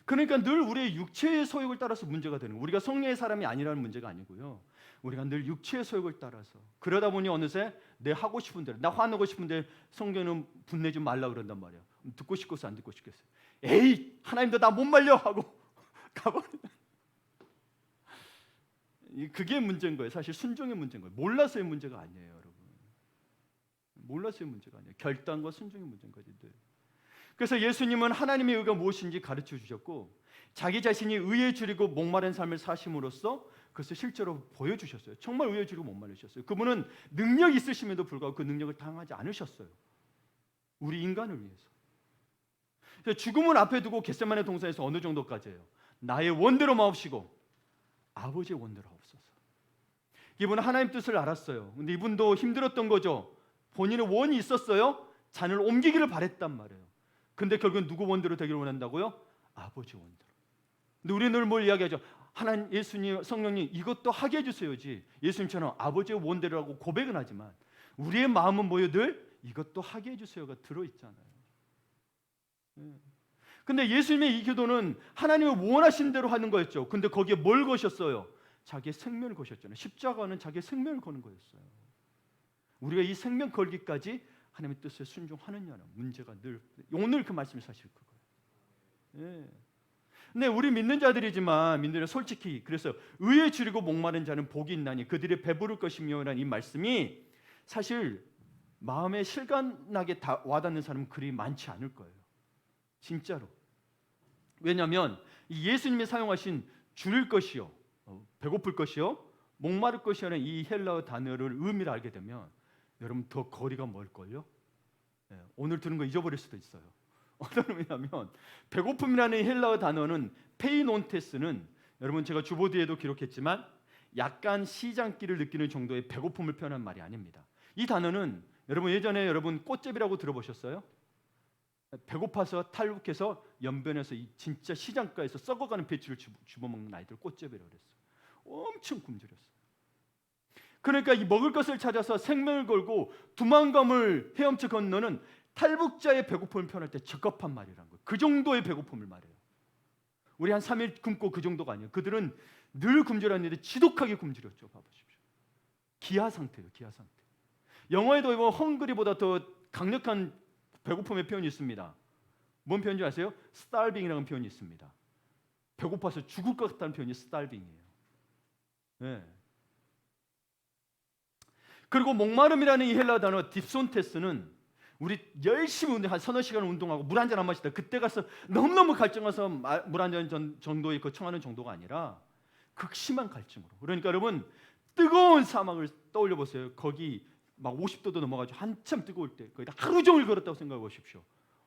A: 그러니까 늘 우리의 육체의 소욕을 따라서 문제가 되는 거예요. 우리가 성령의 사람이 아니라는 문제가 아니고요. 우리가 늘 육체의 소욕을 따라서 그러다 보니 어느새 내 하고 싶은 대로 나 화내고 싶은데 성경은 분내지 말라 그런단 말이야. 듣고 싶겠어 안 듣고 싶겠어요? 에이 하나님도 나 못 말려 하고 가버려. 그게 문제인 거예요. 사실 순종의 문제인 거예요. 몰라서의 문제가 아니에요, 여러분. 몰라서의 문제가 아니에요. 결단과 순종의 문제인 거지. 그래서 예수님은 하나님의 의가 무엇인지 가르쳐 주셨고 자기 자신이 의에 줄이고 목마른 삶을 사심으로써 그것을 실제로 보여주셨어요. 정말 의에 줄이고 목마르셨어요. 그분은 능력이 있으심에도 불구하고 그 능력을 당하지 않으셨어요. 우리 인간을 위해서. 죽음을 앞에 두고 겟세마네 동산에서 어느 정도까지예요? 나의 원대로 마옵시고 아버지의 원대로 하옵소서. 이분은 하나님 뜻을 알았어요. 근데 이분도 힘들었던 거죠. 본인의 원이 있었어요. 잔을 옮기기를 바랬단 말이에요. 근데 결국은 누구 원대로 되기를 원한다고요? 아버지 원대로. 근데 우리는 늘 뭘 이야기하죠? 하나님, 예수님, 성령님 이것도 하게 해주세요지. 예수님처럼 아버지의 원대로라고 고백은 하지만 우리의 마음은 뭐예요? 늘 이것도 하게 해주세요가 들어있잖아요. 근데 예수님의 이 기도는 하나님의 원하신 대로 하는 거였죠. 근데 거기에 뭘 거셨어요? 자기의 생명을 거셨잖아요. 십자가는 자기의 생명을 거는 거였어요. 우리가 이 생명 걸기까지 하나님의 뜻에 순종하느냐는 문제가 늘 오늘 그 말씀이 사실 그거예요. 예. 근데 우리 믿는 자들이지만 믿는 솔직히 그래서 의에 줄이고 목마른 자는 복이 있나니 그들이 배부를 것이며라는 이 말씀이 사실 마음에 실감나게 와닿는 사람은 그리 많지 않을 거예요. 진짜로. 왜냐하면 예수님이 사용하신 줄일 것이요, 배고플 것이요, 목마를 것이라는 이 헬라어 단어를 의미를 알게 되면 여러분 더 거리가 멀걸요. 오늘 들은 거 잊어버릴 수도 있어요. 어떤 의미냐면 배고픔이라는 헬라어 단어는 페이논테스는 여러분 제가 주보드에도 기록했지만 약간 시장기를 느끼는 정도의 배고픔을 표현한 말이 아닙니다. 이 단어는 여러분 예전에 여러분 꽃제비라고 들어보셨어요? 배고파서 탈북해서 연변에서 이 진짜 시장가에서 썩어가는 배추를 집어먹는 아이들 꽃제비라고 그랬어요. 엄청 굶주렸어요. 그러니까 이 먹을 것을 찾아서 생명을 걸고 두만강을 헤엄쳐 건너는 탈북자의 배고픔을 표현할 때 적합한 말이라는 거예요. 그 정도의 배고픔을 말해요. 우리 한 3일 굶고 그 정도가 아니에요. 그들은 늘 굶주렸는데 지독하게 굶주렸죠. 봐보십시오. 기아 상태예요. 기아 상태. 영어에도 이거 헝그리보다 더 강력한 배고픔의 표현이 있습니다. 뭔 표현인지 아세요? starving이라는 표현이 있습니다. 배고파서 죽을 것 같다는 표현이 starving이에요. 네. 그리고 목마름이라는 이 헬라 단어 딥손테스는 우리 열심히 한 서너 시간 운동하고 물 한 잔 안 마시다 그때 가서 너무너무 갈증해서 물 한 잔 정도에 거청하는 정도가 아니라 극심한 갈증으로. 그러니까 여러분 뜨거운 사막을 떠올려 보세요. 거기 막 50도도 넘어가지고 한참 뜨거울 때 거의 하루 종일 걸었다고 생각해 보십시오.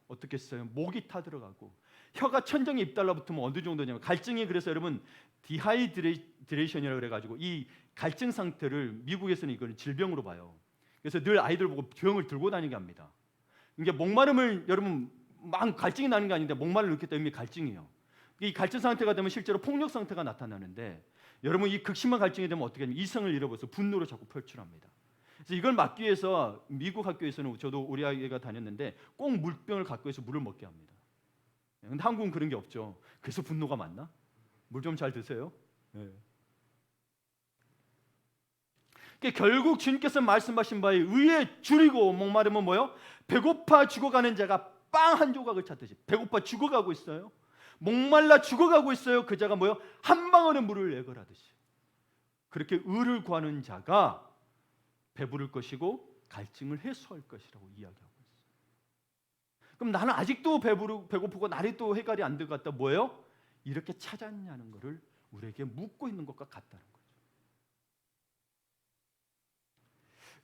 A: 어떻겠어요? 목이 타들어가고 혀가 천장에 입 달라붙으면 어느 정도냐면 갈증이 그래서 여러분 디하이드레이션이라고 그래가지고 이 갈증 상태를 미국에서는 이걸 질병으로 봐요. 그래서 늘 아이들 보고 병을 들고 다니게 합니다. 이게 목마름을 여러분 막 갈증이 나는 게 아닌데 목마름을 느꼈다 의미 갈증이에요. 이 갈증 상태가 되면 실제로 폭력 상태가 나타나는데 여러분 이 극심한 갈증이 되면 어떻게 하냐면 이성을 잃어버려서 분노를 자꾸 표출합니다. 그래서 이걸 막기 위해서 미국 학교에서는 저도 우리 아이가 다녔는데 꼭 물병을 갖고 해서 물을 먹게 합니다. 근데 한국은 그런 게 없죠. 그래서 분노가 많나? 물 좀 잘 드세요. 네. 결국 주님께서 말씀하신 바에 의에 줄이고 목마르면 뭐요? 배고파 죽어가는 자가 빵 한 조각을 찾듯이 배고파 죽어가고 있어요. 목말라 죽어가고 있어요. 그 자가 뭐요? 한 방울의 물을 내걸하듯이 그렇게 의를 구하는 자가 배부를 것이고 갈증을 해소할 것이라고 이야기하고 있어요. 그럼 나는 아직도 배고프고 날이 또 해갈이 안 될 것 같다. 뭐예요? 이렇게 찾았냐는 것을 우리에게 묻고 있는 것과 같다는 거죠.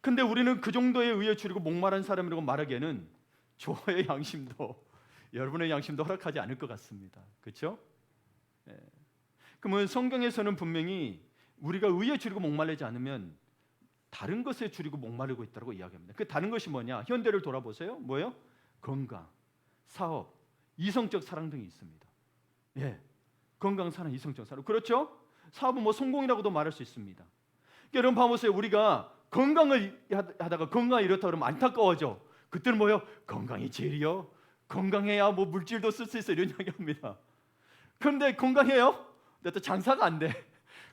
A: 근데 우리는 그 정도의 의에 줄이고 목마른 사람이라고 말하기에는 저의 양심도 여러분의 양심도 허락하지 않을 것 같습니다. 그렇죠? 그러면 성경에서는 분명히 우리가 의에 줄이고 목마르지 않으면 다른 것에 줄이고 목마르고 있다고 이야기합니다. 그 다른 것이 뭐냐? 현대를 돌아보세요. 뭐예요? 건강, 사업, 이성적 사랑 등이 있습니다. 예, 건강, 사랑, 이성적 사랑. 그렇죠? 사업은 뭐 성공이라고도 말할 수 있습니다. 그러니까 여러분 봐보세요. 우리가 건강을 하다가 건강이 이렇다 그러면 안타까워져. 그때는 뭐예요? 건강이 제일이요. 건강해야 뭐 물질도 쓸 수 있어 이런 이야기합니다. 그런데 건강해요? 근데 또 장사가 안 돼.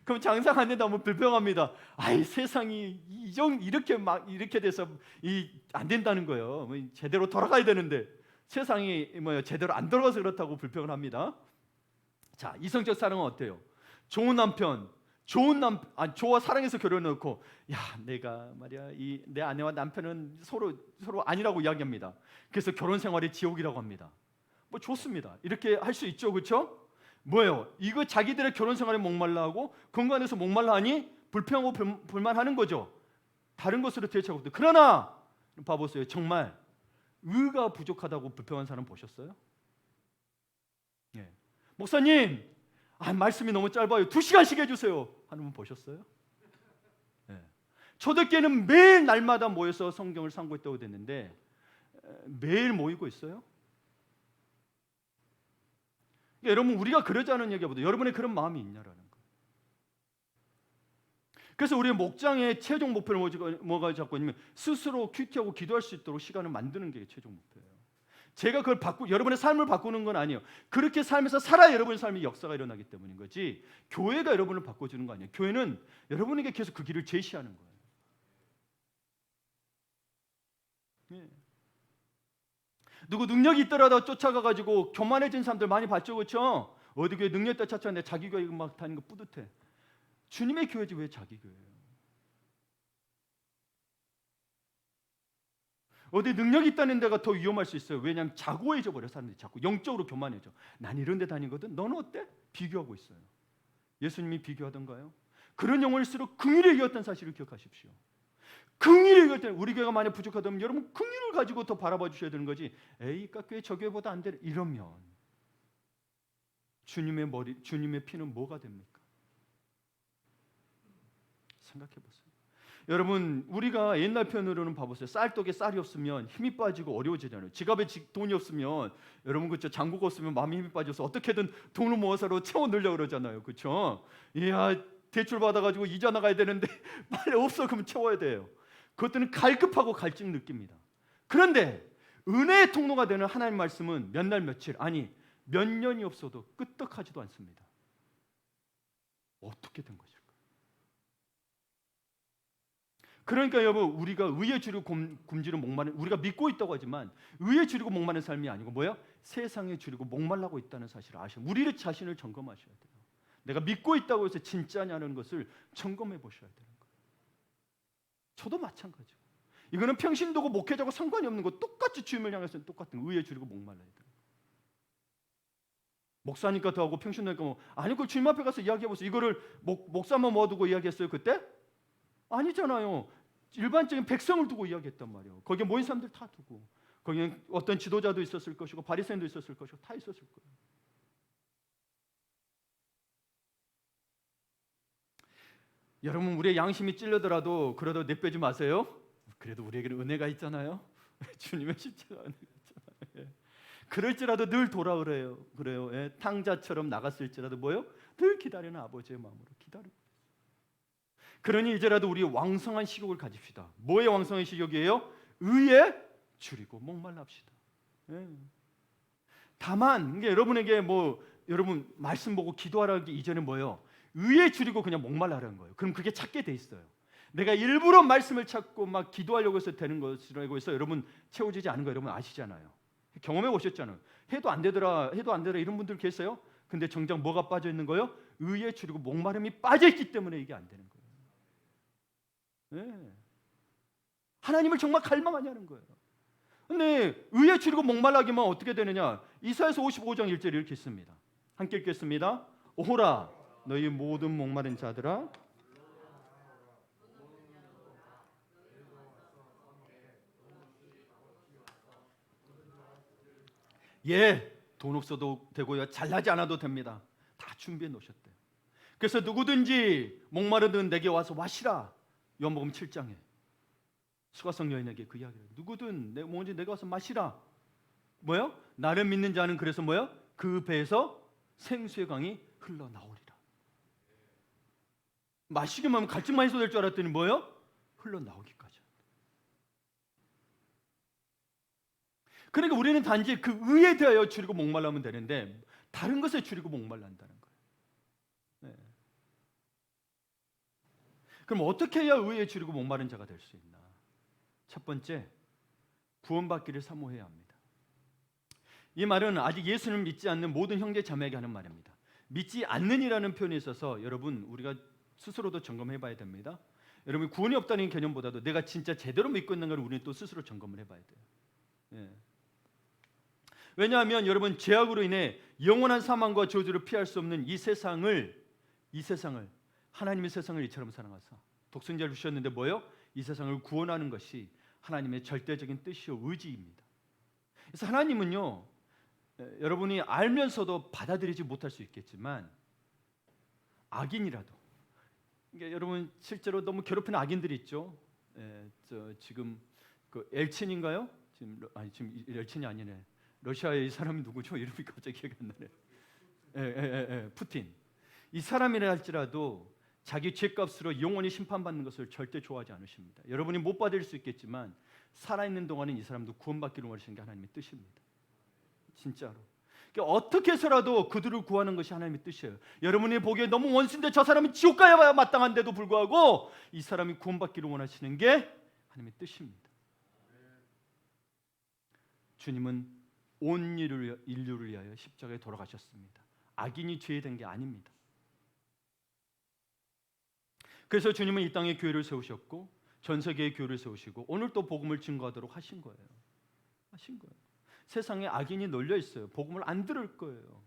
A: 그럼 장사가 안 된다면 불평합니다. 아이 세상이 이렇게 돼서 안 된다는 거예요. 뭐 제대로 돌아가야 되는데 세상이 뭐요 제대로 안 돌아가서 그렇다고 불평을 합니다. 자, 이성적 사랑은 어때요? 좋은 남편, 좋아 사랑해서 결혼해놓고 야 내가 말이야 내 아내와 남편은 서로 아니라고 이야기합니다. 그래서 결혼 생활이 지옥이라고 합니다. 뭐 좋습니다. 이렇게 할 수 있죠, 그렇죠? 뭐예요? 이거 자기들의 결혼 생활에 목말라 하고 건강에서 목말라 하니 불평하고 불만하는 거죠. 다른 것으로 대체하고. 그러나 봐보세요. 정말 의가 부족하다고 불평한 사람 보셨어요? 예. 목사님, 말씀이 너무 짧아요. 2시간씩 해주세요. 하는 분 보셨어요? 예. 초대교회는 매일 날마다 모여서 성경을 상고했다고 됐는데 매일 모이고 있어요? 여러분 우리가 그러자는 얘기보다 여러분의 그런 마음이 있냐라는 거예요. 그래서 우리의 목장의 최종 목표를 뭐가 잡고 있냐면 스스로 큐티하고 기도할 수 있도록 시간을 만드는 게 최종 목표예요. 제가 그걸 여러분의 삶을 바꾸는 건 아니에요. 그렇게 삶에서 살아야 여러분의 삶의 역사가 일어나기 때문인 거지 교회가 여러분을 바꿔주는 거 아니에요. 교회는 여러분에게 계속 그 길을 제시하는 거예요. 네. 누구 능력이 있더라도 쫓아가가지고 교만해진 사람들 많이 봤죠, 그렇죠? 어디 교회 능력 있다 찾았는데 자기 교회 막 다니는 거 뿌듯해. 주님의 교회지 왜 자기 교회예요? 어디 능력이 있다는 데가 더 위험할 수 있어요. 왜냐하면 자고해져 버려. 사람들이 자꾸 영적으로 교만해져. 난 이런 데 다니거든. 너는 어때? 비교하고 있어요. 예수님이 비교하던가요? 그런 영혼일수록 긍휼에 이겼던 사실을 기억하십시오. 긍휼을 이길 때 우리 교회가 만약 부족하다면 여러분 긍휼을 가지고 더 바라봐 주셔야 되는 거지. 에이 깎교회 저 교회보다 안 돼. 이러면 주님의 피는 뭐가 됩니까? 생각해 보세요. 여러분 우리가 옛날 편으로는 봐보세요. 쌀떡에 쌀이 없으면 힘이 빠지고 어려워지잖아요. 지갑에 돈이 없으면 여러분 그렇죠. 장구가 없으면 마음이 힘이 빠져서 어떻게든 돈을 모아서 채워 넣으려고 그러잖아요. 그렇죠? 이야 대출 받아가지고 이자 나가야 되는데 빨리 없어 그러면 채워야 돼요. 그것들은 갈급하고 갈증 느낍니다. 그런데 은혜의 통로가 되는 하나님 말씀은 몇 날 며칠 아니 몇 년이 없어도 끄떡하지도 않습니다. 어떻게 된 것일까? 그러니까 여러분 우리가 의에 줄이고 굶주린 목마른 우리가 믿고 있다고 하지만 의에 줄이고 목마른 삶이 아니고 뭐야? 세상에 줄이고 목말라고 있다는 사실을 아셔. 우리 자신을 점검하셔야 돼요. 내가 믿고 있다고 해서 진짜냐는 것을 점검해 보셔야 되는 거예요. 저도 마찬가지고 이거는 평신도고 목회자고 상관이 없는 거 똑같이 주님을 향해서는 똑같은 의에 줄이고 목말라야 돼요. 목사니까 더하고 평신도니까 뭐 아니 그 주님 앞에 가서 이야기해보세요. 이거를 목사만 모아두고 이야기했어요 그때? 아니잖아요. 일반적인 백성을 두고 이야기했단 말이에요. 거기에 모인 사람들 다 두고 거기에 어떤 지도자도 있었을 것이고 바리새인도 있었을 것이고 다 있었을 거예요. 여러분 우리의 양심이 찔려더라도 그러다 내빼지 마세요. 그래도 우리에게는 은혜가 있잖아요. 주님의 십자가 은혜가 있잖아요. 예. 그럴지라도 늘 돌아오래요. 그래요. 예. 탕자처럼 나갔을지라도 뭐요? 늘 기다리는 아버지의 마음으로 기다리고. 그러니 이제라도 우리 왕성한 식욕을 가집시다. 뭐의 왕성한 식욕이에요? 의에 줄이고 목말랍시다. 예. 다만 이게 여러분에게 여러분 말씀 보고 기도하라기 이전에 뭐예요? 의에 줄이고 그냥 목말라라는 거예요. 그럼 그게 찾게 돼 있어요. 내가 일부러 말씀을 찾고 막 기도하려고 해서 되는 것이라고 해서 여러분 채워지지 않은 거 여러분 아시잖아요. 경험해 보셨잖아요. 해도 안 되더라 이런 분들 계세요. 근데 정작 뭐가 빠져 있는 거예요? 의에 줄이고 목마름이 빠져 있기 때문에 이게 안 되는 거예요. 네. 하나님을 정말 갈망하냐는 거예요. 근데 의에 줄이고 목말라기만 어떻게 되느냐? 이사야서 55장 1절 이렇게 있습니다. 함께 읽겠습니다. 오호라 너희 모든 목마른 자들아 예, 돈 없어도 되고요. 잘나지 않아도 됩니다. 다 준비해 놓으셨대요. 그래서 누구든지 목마르든 내게 와서 마시라. 요한복음 7장에 수가성 여인에게 그 이야기를, 누구든 뭐든지 내게 와서 마시라. 뭐요? 나를 믿는 자는 그래서 뭐요? 그 배에서 생수의 강이 흘러나오리라. 마시기만 하면 갈증만 해소될 줄 알았더니 뭐요? 흘러나오기까지. 그러니까 우리는 단지 그 의에 대하여 줄이고 목말라면 되는데 다른 것에 줄이고 목말란다는 거예요. 네. 그럼 어떻게 해야 의에 줄이고 목마른 자가 될 수 있나? 첫 번째, 구원받기를 사모해야 합니다. 이 말은 아직 예수를 믿지 않는 모든 형제 자매에게 하는 말입니다. 믿지 않는이라는 표현이 있어서 여러분 우리가 스스로도 점검해 봐야 됩니다. 여러분 구원이 없다는 개념보다도 내가 진짜 제대로 믿고 있는 걸 우리는 또 스스로 점검을 해봐야 돼요. 예. 왜냐하면 여러분 죄악으로 인해 영원한 사망과 저주를 피할 수 없는 이 세상을 하나님의 세상을 이처럼 사랑하사 독생자를 주셨는데 뭐요? 이 세상을 구원하는 것이 하나님의 절대적인 뜻이요 의지입니다. 그래서 하나님은요, 여러분이 알면서도 받아들이지 못할 수 있겠지만 악인이라도, 그러니까 여러분 실제로 너무 괴롭히는 악인들이 있죠. 지금 그 엘친인가요? 지금 엘친이 아니네. 러시아의 이 사람이 누구죠? 이름이 갑자기 기억이 안 나네. 푸틴. 이 사람이라 할지라도 자기 죄값으로 영원히 심판받는 것을 절대 좋아하지 않으십니다. 여러분이 못 받을 수 있겠지만 살아있는 동안은 이 사람도 구원받기를 원하시는 게 하나님의 뜻입니다. 진짜로. 그러니까 어떻게 해서라도 그들을 구하는 것이 하나님의 뜻이에요. 여러분이 보기에 너무 원수인데 저 사람이 지옥 가야 마땅한데도 불구하고 이 사람이 구원받기를 원하시는 게 하나님의 뜻입니다. 주님은 온 인류를 위하여 십자가에 돌아가셨습니다. 악인이 죄된 게 아닙니다. 그래서 주님은 이 땅에 교회를 세우셨고 전 세계의 교회를 세우시고 오늘 또 복음을 증거하도록 하신 거예요. 세상에 악인이 널려 있어요. 복음을 안 들을 거예요.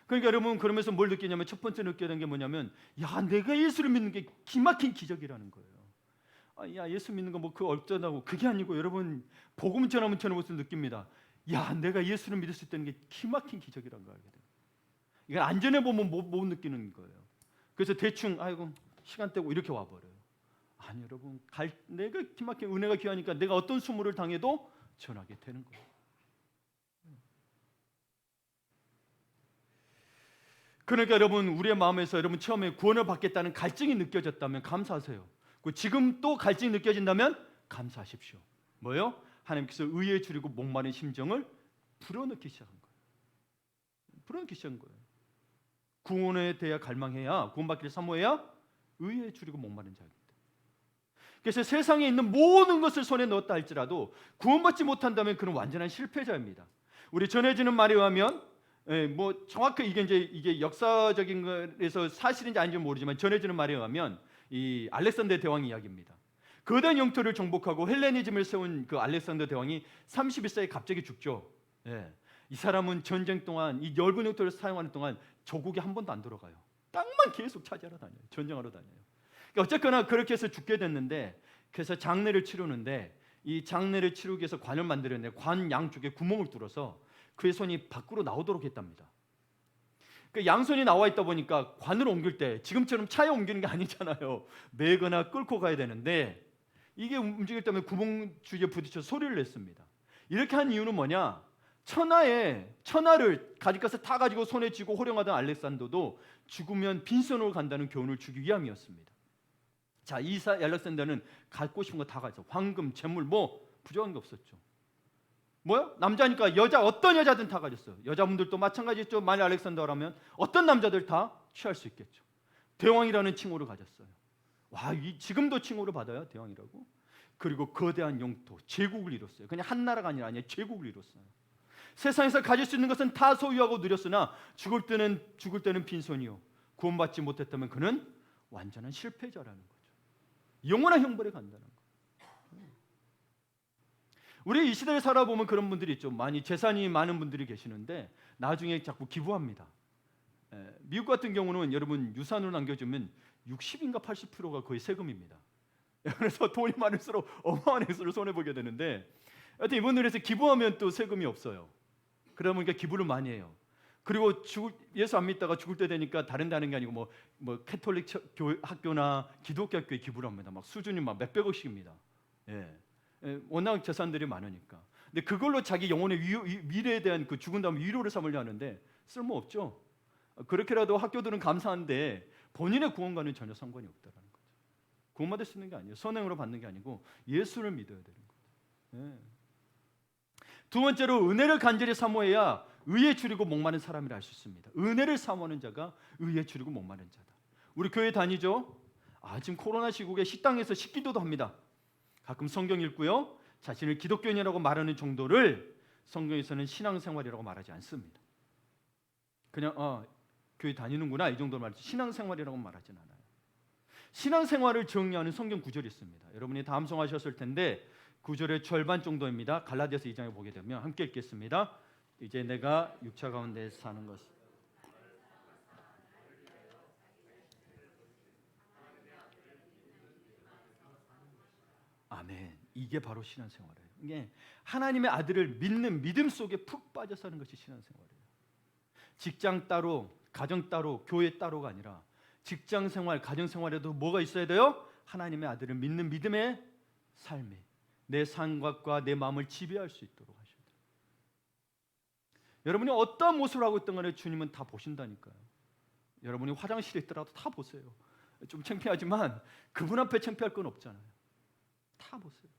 A: 그러니까 여러분 그러면서 뭘 느끼냐면 첫 번째 느끼게 된 게 뭐냐면 야 내가 예수를 믿는 게 기막힌 기적이라는 거예요. 야 예수 믿는 거 뭐 그 어쩌다고 그게 아니고 여러분 복음 전하면 저는 무슨 느낍니다. 야 내가 예수를 믿을 수 있다는 게 기막힌 기적이라는 걸 알게 돼요. 이건 안전해 보면 못 느끼는 거예요. 그래서 대충 아이고 시간 떼고 이렇게 와버려요. 아니 여러분 내가 기막힌 은혜가 귀하니까 내가 어떤 수모를 당해도 전하게 되는 거예요. 그러니까 여러분 우리의 마음에서 여러분 처음에 구원을 받겠다는 갈증이 느껴졌다면 감사하세요. 지금 또 갈증이 느껴진다면 감사하십시오. 뭐요? 하나님께서 의에 줄이고 목마른 심정을 불어넣기 시작한 거예요. 구원에 대해 갈망해야, 구원받기를 사모해야 의에 줄이고 목마른 자입니다. 그래서 세상에 있는 모든 것을 손에 넣었다 할지라도 구원받지 못한다면 그는 완전한 실패자입니다. 우리 전해지는 말에 의하면 뭐 정확히 이게 역사적인 거에서 사실인지 아닌지 모르지만 전해지는 말에 의하면 이 알렉산더 대왕 이야기입니다. 거대한 영토를 정복하고 헬레니즘을 세운 그 알렉산더 대왕이 31세에 갑자기 죽죠. 이 사람은 전쟁 동안 이 넓은 영토를 사용하는 동안 조국에 한 번도 안 돌아가요. 땅만 계속 차지하러 다녀요. 전쟁하러 다녀요. 그러니까 어쨌거나 그렇게 해서 죽게 됐는데 그래서 장례를 치르는데 이 장례를 치르기 위해서 관을 만들었는데 관 양쪽에 구멍을 뚫어서 그의 손이 밖으로 나오도록 했답니다. 그 양손이 나와 있다 보니까 관을 옮길 때 지금처럼 차에 옮기는 게 아니잖아요. 매거나 끌고 가야 되는데 이게 움직일 때문에 구멍 주위에 부딪혀 소리를 냈습니다. 이렇게 한 이유는 뭐냐? 천하를 가지가서 타 가지고 손에 쥐고 호령하던 알렉산더도 죽으면 빈손으로 간다는 교훈을 주기 위함이었습니다. 자, 이 알렉산더는 갖고 싶은 거 다 가져. 황금, 재물 뭐 부족한 게 없었죠. 뭐요? 남자니까 어떤 여자든 다 가졌어요. 여자분들도 마찬가지죠. 만약 알렉산더라면 어떤 남자들 다 취할 수 있겠죠. 대왕이라는 칭호를 가졌어요. 와, 지금도 칭호를 받아요. 대왕이라고. 그리고 거대한 영토, 제국을 이뤘어요. 그냥 한 나라가 아니라 제국을 이뤘어요. 세상에서 가질 수 있는 것은 다 소유하고 누렸으나 죽을 때는 빈손이요. 구원받지 못했다면 그는 완전한 실패자라는 거죠. 영원한 형벌에 간다는 거예요. 우리 이 시대를 살아보면 그런 분들이 있죠. 많이 재산이 많은 분들이 계시는데 나중에 자꾸 기부합니다. 미국 같은 경우는 여러분 유산으로 남겨주면 60인가 80%가 거의 세금입니다. 그래서 돈이 많을수록 어마어마한 액수를 손해보게 되는데 하여튼 이분들에서 기부하면 또 세금이 없어요. 그러다 보니까 기부를 많이 해요. 그리고 예수 안 믿다가 죽을 때 되니까 다른 데 하는 게 아니고 뭐 캐톨릭 학교나 기독교 학교에 기부를 합니다. 막 수준이 막 몇백억씩입니다. 예. 워낙 재산들이 많으니까. 근데 그걸로 자기 영혼의 미래에 대한 그 죽은 다음 위로를 삼으려 하는데 쓸모 없죠. 그렇게라도 학교들은 감사한데 본인의 구원과는 전혀 상관이 없다라는 거죠. 구원받을 수 있는 게 아니에요. 선행으로 받는 게 아니고 예수를 믿어야 되는 거예요. 예. 두 번째로 은혜를 간절히 사모해야 의에 줄이고 목마른 사람이라 할 수 있습니다. 은혜를 사모하는 자가 의에 줄이고 목마른 자다. 우리 교회 다니죠? 지금 코로나 시국에 식당에서 식기도도 합니다. 가끔 성경 읽고요. 자신을 기독교인이라고 말하는 정도를 성경에서는 신앙생활이라고 말하지 않습니다. 그냥 교회 다니는구나 이 정도로 말하지 신앙생활이라고 말하진 않아요. 신앙생활을 정리하는 성경 구절이 있습니다. 여러분이 다 암송하셨을 텐데 구절의 절반 정도입니다. 갈라디아서 2장에 보게 되면 함께 읽겠습니다. 이제 내가 육체 가운데 사는 것은 아멘. 이게 바로 신앙생활이에요. 이게 하나님의 아들을 믿는 믿음 속에 푹 빠져 사는 것이 신앙생활이에요. 직장 따로, 가정 따로, 교회 따로가 아니라 직장생활, 가정생활에도 뭐가 있어야 돼요? 하나님의 아들을 믿는 믿음의 삶이 내 생각과 내 마음을 지배할 수 있도록 하셔야 돼요. 여러분이 어떤 모습을 하고 있던 간에 주님은 다 보신다니까요. 여러분이 화장실에 있더라도 다 보세요. 좀 창피하지만 그분 앞에 창피할 건 없잖아요. 다 보세요.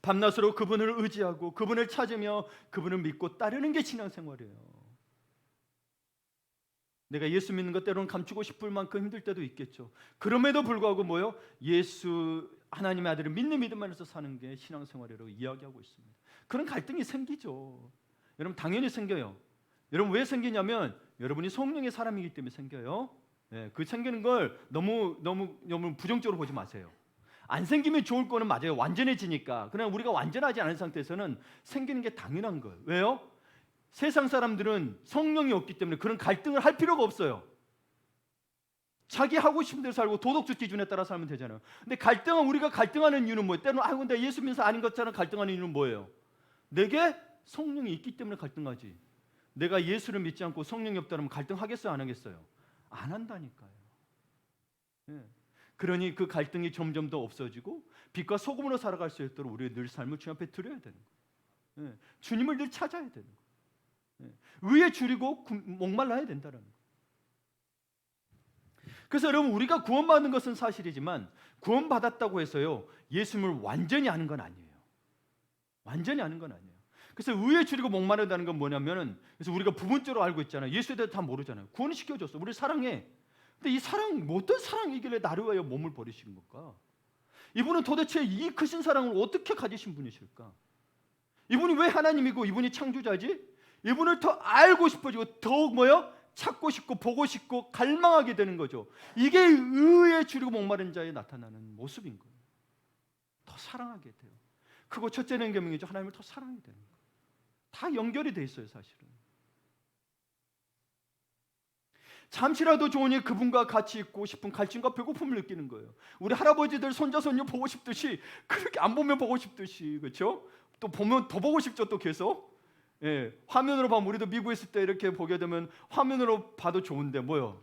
A: 밤낮으로 그분을 의지하고 그분을 찾으며 그분을 믿고 따르는 게 신앙생활이에요. 내가 예수 믿는 것 때로는 감추고 싶을 만큼 힘들 때도 있겠죠. 그럼에도 불구하고 뭐요? 예수 하나님의 아들을 믿는 믿음 안에서 사는 게 신앙생활이라고 이야기하고 있습니다. 그런 갈등이 생기죠. 여러분 당연히 생겨요. 여러분 왜 생기냐면 여러분이 성령의 사람이기 때문에 생겨요. 그 생기는 걸 너무 부정적으로 보지 마세요. 안 생기면 좋을 거는 맞아요. 완전해지니까. 그러나 우리가 완전하지 않은 상태에서는 생기는 게 당연한 거예요. 왜요? 세상 사람들은 성령이 없기 때문에 그런 갈등을 할 필요가 없어요. 자기 하고 싶은 대로 살고 도덕적 기준에 따라 살면 되잖아요. 근데 우리가 갈등하는 이유는 뭐예요? 때로는 근데 예수 믿어서 아닌 것처럼 갈등하는 이유는 뭐예요? 내게 성령이 있기 때문에 갈등하지. 내가 예수를 믿지 않고 성령이 없다면 갈등하겠어요? 안 하겠어요? 안 한다니까요. 예. 그러니 그 갈등이 점점 더 없어지고 빛과 소금으로 살아갈 수 있도록 우리의 늘 삶을 주님 앞에 드려야 되는 거예요. 예. 주님을 늘 찾아야 되는 거예요. 예. 의에 줄이고 목말라야 된다는 거예요. 그래서 여러분 우리가 구원받는 것은 사실이지만 구원받았다고 해서요 예수님을 완전히 아는 건 아니에요. 완전히 아는 건 아니에요. 그래서 의에 줄이고 목마르다는 건 뭐냐면은 그래서 우리가 부분적으로 알고 있잖아요. 예수에 대해 다 모르잖아요. 구원을 시켜줬어. 우리 사랑해. 근데 이 사랑 어떤 사랑이길래 나를 위하여 몸을 버리신 걸까? 이분은 도대체 이 크신 사랑을 어떻게 가지신 분이실까? 이분이 왜 하나님이고 이분이 창조자지? 이분을 더 알고 싶어지고 더욱 뭐요? 찾고 싶고 보고 싶고 갈망하게 되는 거죠. 이게 의에 줄이고 목마른 자에 나타나는 모습인 거예요. 더 사랑하게 돼요. 그거 첫째는 계명이죠. 하나님을 더 사랑하게 되는 거예요. 다 연결이 돼 있어요, 사실은. 잠시라도 좋으니 그분과 같이 있고 싶은 갈증과 배고픔을 느끼는 거예요. 우리 할아버지들 손자 손녀 보고 싶듯이 그렇게 안 보면 보고 싶듯이 그렇죠? 또 보면 더 보고 싶죠, 또 계속. 예, 화면으로 보면 우리도 미국에 있을 때 이렇게 보게 되면 화면으로 봐도 좋은데 뭐요?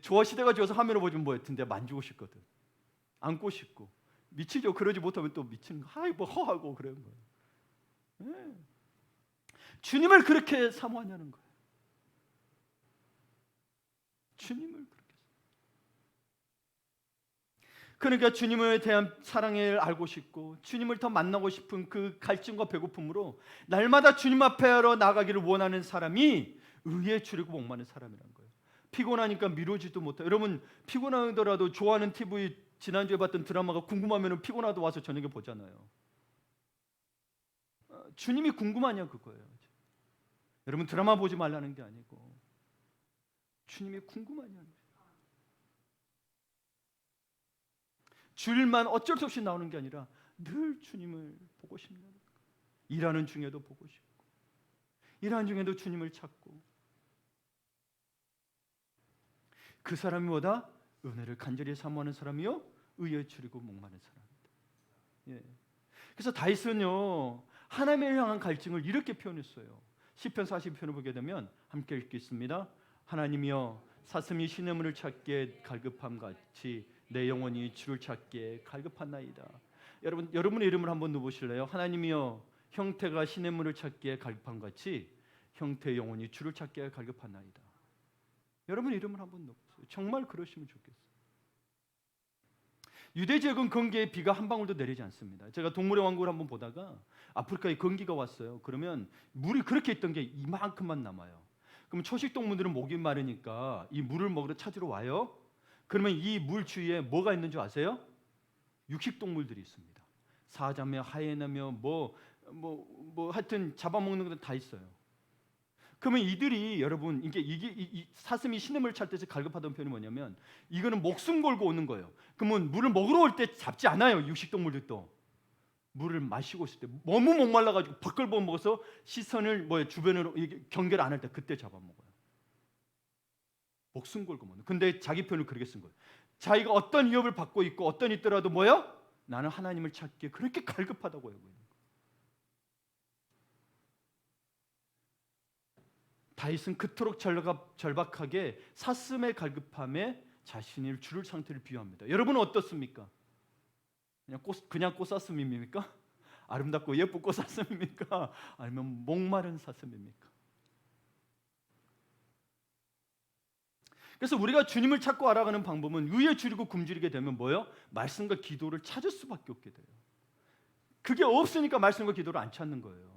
A: 좋아 시대가 좋아서 화면으로 보면 뭐 같은데 만지고 싶거든. 안고 싶고 미치죠. 그러지 못하면 또 미치는 거. 뭐 허하고 그런 거예요. 예. 주님을 그렇게 사모하냐는 거예요. 주님을 그렇게. 그러니까 주님에 대한 사랑을 알고 싶고 주님을 더 만나고 싶은 그 갈증과 배고픔으로 날마다 주님 앞에로 나가기를 원하는 사람이 의에 줄이고 목마른 사람이란 거예요. 피곤하니까 미루지도 못해. 여러분 피곤하더라도 좋아하는 TV 지난주에 봤던 드라마가 궁금하면 피곤하도 와서 저녁에 보잖아요. 주님이 궁금하냐 그거예요. 여러분 드라마 보지 말라는 게 아니고 주님이 궁금하냐는 거예요. 주일만 어쩔 수 없이 나오는 게 아니라 늘 주님을 보고 싶냐는 거예요. 일하는 중에도 보고 싶고 일하는 중에도 주님을 찾고 그 사람이 뭐다? 은혜를 간절히 사모하는 사람이요 의에 줄이고 목마른 사람입니다. 예. 그래서 다윗은요 하나님을 향한 갈증을 이렇게 표현했어요. 시편 42편을 보게 되면 함께 읽겠습니다. 하나님이여 사슴이 시냇물을 찾기에 갈급함 같이 내 영혼이 주를 찾기에 갈급하나이다. 여러분의 이름을 한번 넣어보실래요? 하나님이여 형태가 시냇물을 찾기에 갈급함 같이 형태의 영혼이 주를 찾기에 갈급하나이다. 여러분 이름을 한번 넣어보세요. 정말 그러시면 좋겠어요. 유대 지역은 건기에 비가 한 방울도 내리지 않습니다. 제가 동물의 왕국을 한번 보다가 아프리카에 건기가 왔어요. 그러면 물이 그렇게 있던 게 이만큼만 남아요. 그럼 초식 동물들은 목이 마르니까 이 물을 먹으러 찾으러 와요. 그러면 이 물 주위에 뭐가 있는 줄 아세요? 육식 동물들이 있습니다. 사자며 하이에나며 뭐 하여튼 잡아먹는 것들 다 있어요. 그러면 이들이 여러분 이게 사슴이 시냇물을 찾을 때 갈급하던 표현이 뭐냐면 이거는 목숨 걸고 오는 거예요. 그러면 물을 먹으러 올 때 잡지 않아요. 육식 동물들도 물을 마시고 있을 때 너무 목말라 가지고 밖을 먹어서 시선을 주변으로 경계를 안 할 때 그때 잡아먹어요. 목숨 걸고 먹는. 근데 자기 표현을 그렇게 쓴 거예요. 자기가 어떤 위협을 받고 있고 어떤 있더라도 뭐요? 나는 하나님을 찾기에 그렇게 갈급하다고 해요. 다윗은 그토록 절박하게 사슴의 갈급함에 자신을 주를 상태를 비유합니다. 여러분은 어떻습니까? 그냥 꽃사슴입니까? 아름답고 예쁜 꽃사슴입니까? 아니면 목마른 사슴입니까? 그래서 우리가 주님을 찾고 알아가는 방법은 의에 줄이고 굶주리게 되면 뭐예요? 말씀과 기도를 찾을 수밖에 없게 돼요. 그게 없으니까 말씀과 기도를 안 찾는 거예요.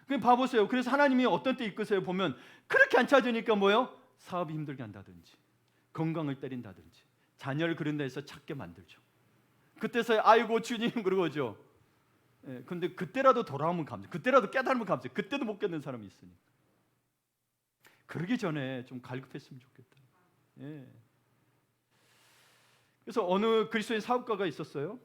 A: 그냥 봐보세요. 그래서 하나님이 어떤 때 이끄세요 보면 그렇게 안 찾으니까 뭐예요? 사업이 힘들게 한다든지 건강을 때린다든지 자녀를 그런 데서 찾게 만들죠. 그때서야 아이고 주님 그러죠. 근데 그때라도 돌아오면 감사, 그때라도 깨달으면 감사. 그때도 못 깨닫는 사람이 있으니까. 그러기 전에 좀 갈급했으면 좋겠다. 예. 그래서 어느 그리스도인 사업가가 있었어요.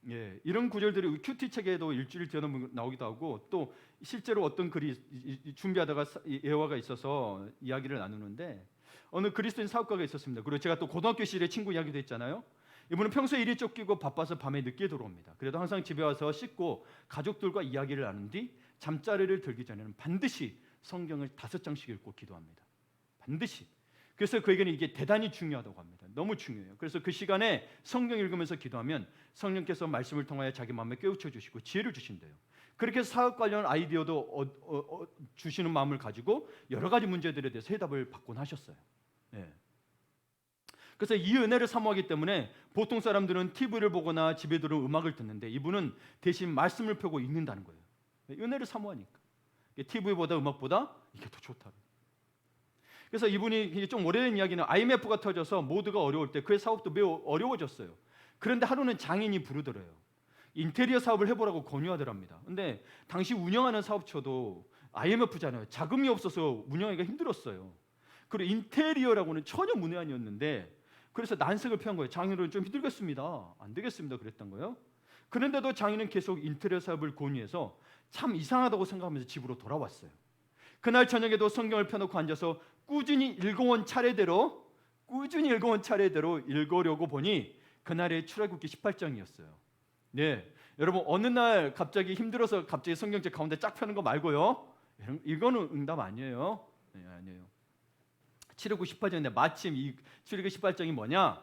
A: 예, 이런 구절들이 큐티 책에도 일주일 뒤에 나오기도 하고 또 실제로 어떤 글이 준비하다가 예화가 있어서 이야기를 나누는데 어느 그리스도인 사업가가 있었습니다. 그리고 제가 또 고등학교 시절에 친구 이야기도 했잖아요. 이분은 평소에 일이 쫓기고 바빠서 밤에 늦게 들어옵니다. 그래도 항상 집에 와서 씻고 가족들과 이야기를 나눈 뒤 잠자리를 들기 전에는 반드시 성경을 5장씩 읽고 기도합니다. 반드시. 그래서 그에게는 이게 대단히 중요하다고 합니다. 너무 중요해요. 그래서 그 시간에 성경 읽으면서 기도하면 성령께서 말씀을 통하여 자기 마음에 깨우쳐 주시고 지혜를 주신대요. 그렇게 해서 사업 관련 아이디어도 주시는 마음을 가지고 여러 가지 문제들에 대해서 해답을 받곤 하셨어요. 예. 그래서 이 은혜를 사모하기 때문에 보통 사람들은 TV를 보거나 집에 들어 음악을 듣는데 이분은 대신 말씀을 펴고 읽는다는 거예요. 은혜를 사모하니까. TV보다 음악보다 이게 더 좋다. 그래서 이분이 좀 오래된 이야기는 IMF가 터져서 모두가 어려울 때 그의 사업도 매우 어려워졌어요. 그런데 하루는 장인이 부르더래요. 인테리어 사업을 해보라고 권유하더랍니다. 근데 당시 운영하는 사업처도 IMF잖아요. 자금이 없어서 운영하기가 힘들었어요. 그리고 인테리어라고는 전혀 문외한이었는데 그래서 난색을 표한 거예요. 장인은 좀 힘들겠습니다. 안 되겠습니다. 그랬던 거예요. 그런데도 장인은 계속 인테리어 사업을 권유해서 참 이상하다고 생각하면서 집으로 돌아왔어요. 그날 저녁에도 성경을 펴놓고 앉아서 꾸준히 읽어온 차례대로 읽으려고 보니 그날의 출애굽기 18장이었어요. 네, 여러분 어느 날 갑자기 힘들어서 갑자기 성경책 가운데 쫙 펴는 거 말고요. 이거는 응답 아니에요. 네, 아니에요. 출애굽기 18장인데 마침 이 출애굽기 18장이 뭐냐?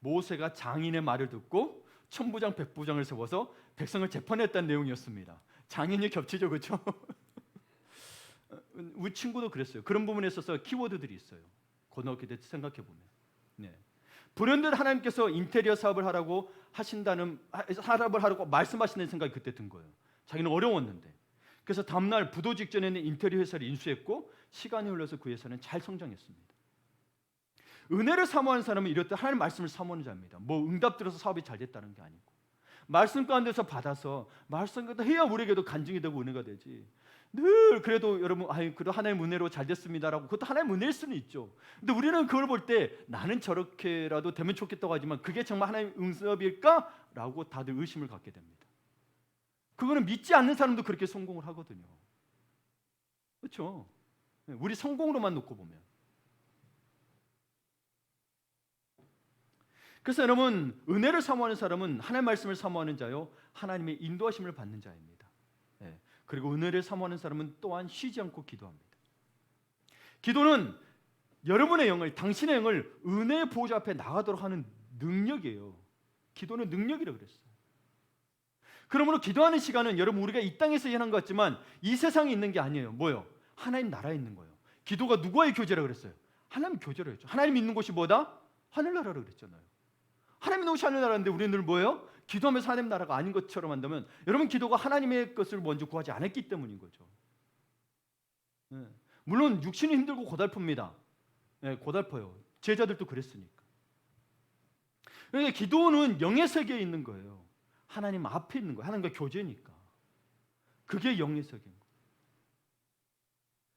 A: 모세가 장인의 말을 듣고 천부장 백부장을 세워서 백성을 재판했다는 내용이었습니다. 장인이 겹치죠, 그렇죠? 우리 친구도 그랬어요. 그런 부분에 있어서 키워드들이 있어요. 고등학교 때 생각해 보면. 네. 불현듯 하나님께서 인테리어 사업을 하라고 말씀하시는 생각이 그때 든 거예요. 자기는 어려웠는데. 그래서 다음날 부도 직전에는 인테리어 회사를 인수했고 시간이 흘러서 그 회사는 잘 성장했습니다. 은혜를 사모하는 사람은 이럴 때 하나님 말씀을 사모하는 자입니다. 뭐 응답 들어서 사업이 잘 됐다는 게 아니고 말씀 가운데서 받아서 말씀 가운데 해야 우리에게도 간증이 되고 은혜가 되지. 늘 그래도 여러분 그래도 하나님의 은혜로 잘 됐습니다라고 그것도 하나님의 은혜일 수는 있죠. 근데 우리는 그걸 볼 때 나는 저렇게라도 되면 좋겠다고 하지만 그게 정말 하나님의 응답일까라고 다들 의심을 갖게 됩니다. 그거는 믿지 않는 사람도 그렇게 성공을 하거든요. 그렇죠? 우리 성공으로만 놓고 보면. 그래서 여러분 은혜를 사모하는 사람은 하나님의 말씀을 사모하는 자요 하나님의 인도하심을 받는 자입니다. 그리고 은혜를 사모하는 사람은 또한 쉬지 않고 기도합니다. 기도는 여러분의 영을, 당신의 영을 은혜의 보좌 앞에 나가도록 하는 능력이에요. 기도는 능력이라고 그랬어요. 그러므로 기도하는 시간은 여러분 우리가 이 땅에서 일하는 것 같지만 이 세상에 있는 게 아니에요. 뭐요? 하나님 나라에 있는 거예요. 기도가 누구와의 교제라고 그랬어요? 하나님 교제로 했죠. 하나님 있는 곳이 뭐다? 하늘나라라고 그랬잖아요. 하나님 있는 곳이 하늘나라인데 우리는 늘 뭐예요? 기도하면서 하나님 나라가 아닌 것처럼 한다면 여러분 기도가 하나님의 것을 먼저 구하지 않았기 때문인 거죠. 네. 물론 육신이 힘들고 고달픕니다. 네, 고달퍼요. 제자들도 그랬으니까. 그러니까 기도는 영의 세계에 있는 거예요. 하나님 앞에 있는 거예요. 하나님과 교제니까. 그게 영의 세계인 거예요.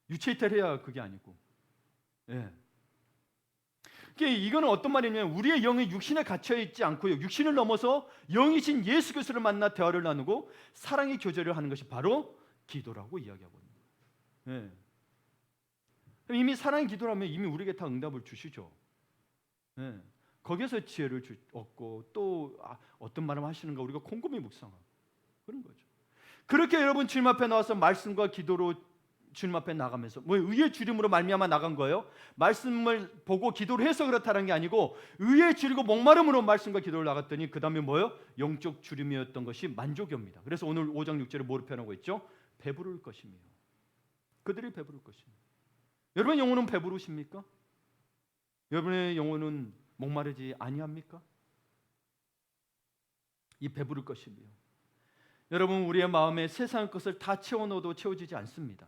A: 유체이탈해야 그게 아니고. 예. 그러니까 이거는 어떤 말이냐면 우리의 영이 육신에 갇혀 있지 않고요. 육신을 넘어서 영이신 예수 그리스도를 만나 대화를 나누고 사랑의 교제를 하는 것이 바로 기도라고 이야기하고 있는 거예요. 예. 이미 사랑의 기도라면 이미 우리에게 다 응답을 주시죠. 예. 거기에서 지혜를 얻고 또 어떤 말을 하시는가 우리가 곰곰이 묵상하고 그런 거죠. 그렇게 여러분 주님 앞에 나와서 말씀과 기도로 주님 앞에 나가면서 뭐 의의 주림으로 말미암아 나간 거예요. 말씀을 보고 기도를 해서 그렇다는 게 아니고 의의 주리고 목마름으로 말씀과 기도를 나갔더니 그 다음에 뭐예요? 영적 주림이었던 것이 만족이옵니다. 그래서 오늘 5장 6절에 뭐로 표현하고 있죠? 배부를 것이며 그들이 배부를 것이며. 여러분의 영혼은 배부르십니까? 여러분의 영혼은 목마르지 아니합니까? 이 배부를 것이며 여러분 우리의 마음에 세상의 것을 다 채워넣어도 채워지지 않습니다.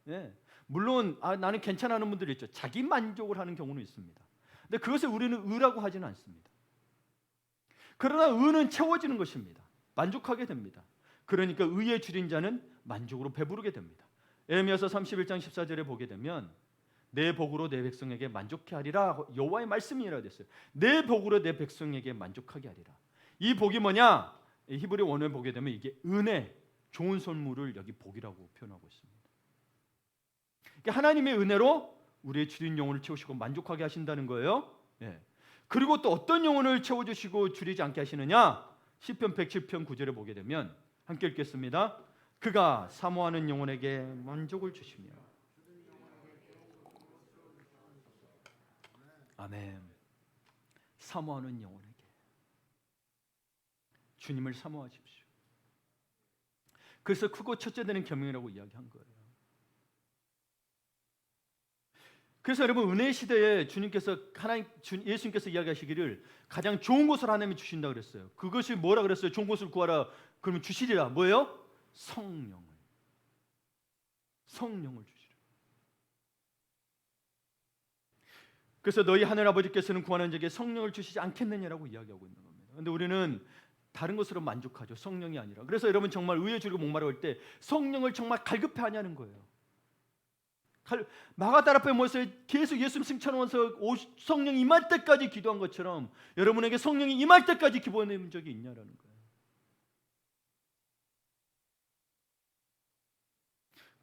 A: 예. 물론 나는 괜찮아 하는 분들이 있죠. 자기 만족을 하는 경우는 있습니다. 근데 그것을 우리는 의라고 하지는 않습니다. 그러나 의는 채워지는 것입니다. 만족하게 됩니다. 그러니까 의에 줄인 자는 만족으로 배부르게 됩니다. 에레미야서 31장 14절에 보게 되면 내 복으로 내 백성에게 만족해 하리라 여호와의 말씀이라 됐어요. 내 복으로 내 백성에게 만족하게 하리라. 이 복이 뭐냐? 히브리 원어에 보게 되면 이게 은혜, 좋은 선물을 여기 복이라고 표현하고 있습니다. 그러니까 하나님의 은혜로 우리의 줄인 영혼을 채우시고 만족하게 하신다는 거예요. 예. 그리고 또 어떤 영혼을 채워주시고 줄이지 않게 하시느냐? 시편 107편 9절에 보게 되면 함께 읽겠습니다. 그가 사모하는 영혼에게 만족을 주시며. 아멘. 사모하는 영혼에게 주님을 사모하십시오. 그래서 크고 첫째 되는 계명이라고 이야기한 거예요. 그래서 여러분 은혜 시대에 주님께서 예수님께서 이야기하시기를 가장 좋은 것을 하나님이 주신다 그랬어요. 그것이 뭐라 그랬어요? 좋은 것을 구하라. 그러면 주시리라. 뭐예요? 성령을 주시라. 그래서 너희 하늘 아버지께서는 구하는 자에게 성령을 주시지 않겠느냐라고 이야기하고 있는 겁니다. 그런데 우리는 다른 것으로 만족하죠. 성령이 아니라. 그래서 여러분 정말 의에 줄이고 목마르할 때 성령을 정말 갈급해 하냐는 거예요. 마가다라 앞에 모여서 계속 예수님 승천하면서 성령이 임할 때까지 기도한 것처럼 여러분에게 성령이 임할 때까지 기도한 적이 있냐라는 거예요.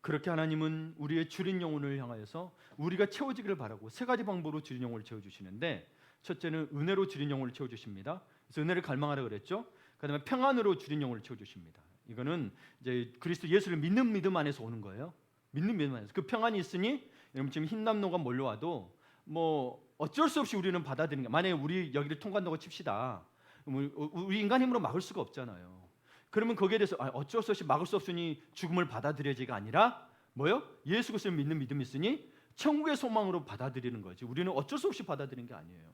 A: 그렇게 하나님은 우리의 줄인 영혼을 향하여서 우리가 채워지기를 바라고 세 가지 방법으로 줄인 영혼을 채워주시는데 첫째는 은혜로 줄인 영혼을 채워주십니다. 그래서 은혜를 갈망하라 그랬죠. 그다음에 평안으로 줄인 영혼을 채워주십니다. 이거는 이제 그리스도 예수를 믿는 믿음 안에서 오는 거예요. 믿는 믿음 안에서 그 평안이 있으니 여러분 지금 흰남노가 몰려와도 뭐 어쩔 수 없이 우리는 받아들이는 게 만약에 우리 여기를 통과한다고 칩시다. 우리 인간 힘으로 막을 수가 없잖아요. 그러면 거기에 대해서 어쩔 수 없이 막을 수 없으니 죽음을 받아들여야지가 아니라 뭐요? 예수 그리스도를 믿는 믿음이 있으니 천국의 소망으로 받아들이는 거지. 우리는 어쩔 수 없이 받아들이는 게 아니에요.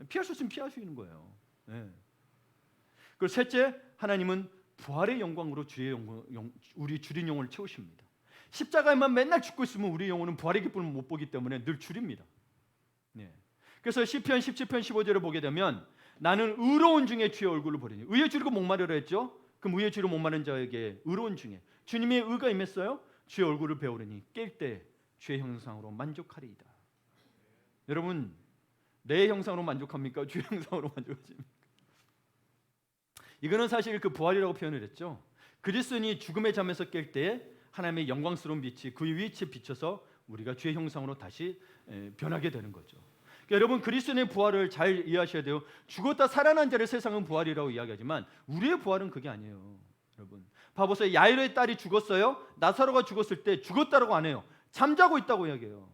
A: 피할 수 있으면 피할 수 있는 거예요. 네. 그리고 셋째, 하나님은 부활의 영광으로 우리 줄인 영혼을 채우십니다. 십자가에만 맨날 죽고 있으면 우리 영혼은 부활의 기쁨을 못 보기 때문에 늘 줄입니다. 네. 그래서 시편 17편 15절을 보게 되면 나는 의로운 중에 주의 얼굴을 보리니 의에 줄이고 목마르라 했죠. 그럼 의에 줄이고 목마른 자에게 의로운 중에 주님의 의가 임했어요. 주의 얼굴을 배우리니 깰 때 주의 형상으로 만족하리이다. 여러분 내 형상으로 만족합니까? 주의 형상으로 만족하십니까? 이거는 사실 그 부활이라고 표현을 했죠. 그리스도인이 죽음의 잠에서 깰 때에 하나님의 영광스러운 빛이 그 위치에 비춰서 우리가 주의 형상으로 다시 변하게 되는 거죠. 그러니까 여러분 그리스도인의 부활을 잘 이해하셔야 돼요. 죽었다 살아난 자를 세상은 부활이라고 이야기하지만 우리의 부활은 그게 아니에요. 여러분 봐보세요. 야이로의 딸이 죽었어요. 나사로가 죽었을 때 죽었다라고 안 해요. 잠자고 있다고 이야기해요.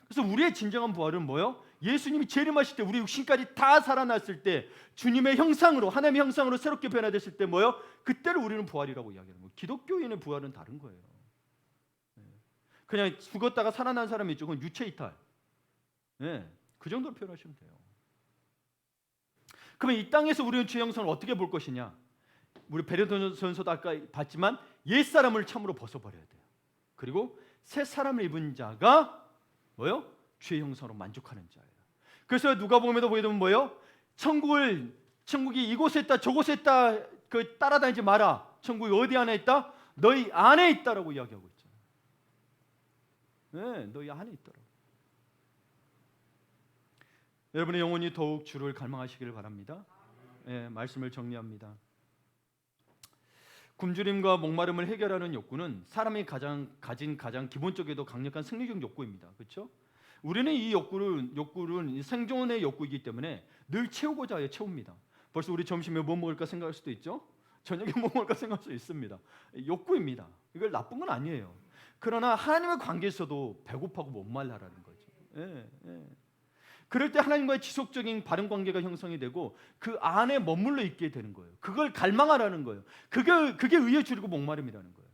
A: 그래서 우리의 진정한 부활은 뭐예요? 예수님이 재림하실 때 우리 육신까지 다 살아났을 때 주님의 형상으로, 하나님의 형상으로 새롭게 변화됐을 때 뭐예요? 그때를 우리는 부활이라고 이야기하는 거예요. 기독교인의 부활은 다른 거예요. 그냥 죽었다가 살아난 사람이 있죠. 그건 유체 이탈. 그 정도로 표현하시면 돼요. 그러면 이 땅에서 우리는 주의 형상을 어떻게 볼 것이냐? 우리 베드로전서도 아까 봤지만 옛사람을 참으로 벗어버려야 돼요. 그리고 새 사람을 입은 자가 뭐요? 주의 형상으로 만족하는 자예요. 그래서 누가복음에도 보게 되면 뭐요? 천국이 이곳에 있다 저곳에 있다 그 따라다니지 마라. 천국이 어디 안에 있다? 너희 안에 있다라고 이야기하고 있잖아요. 너희 안에 있다라고. 여러분의 영혼이 더욱 주를 갈망하시기를 바랍니다. 말씀을 정리합니다. 굶주림과 목마름을 해결하는 욕구는 사람이 가진 가장 기본적이고 강력한 생리적 욕구입니다. 그렇죠? 우리는 이 욕구는 생존의 욕구이기 때문에 늘 채우고자 해요. 채웁니다. 벌써 우리 점심에 뭐 먹을까 생각할 수도 있죠. 저녁에 뭐 먹을까 생각할 수 있습니다. 욕구입니다. 이걸 나쁜 건 아니에요. 그러나 하나님의 관계에서도 배고파고 목말라라는 거죠. 그럴 때 하나님과의 지속적인 바른 관계가 형성이 되고 그 안에 머물러 있게 되는 거예요. 그걸 갈망하라는 거예요. 그게 의에 줄이고 목마름이라는 거예요.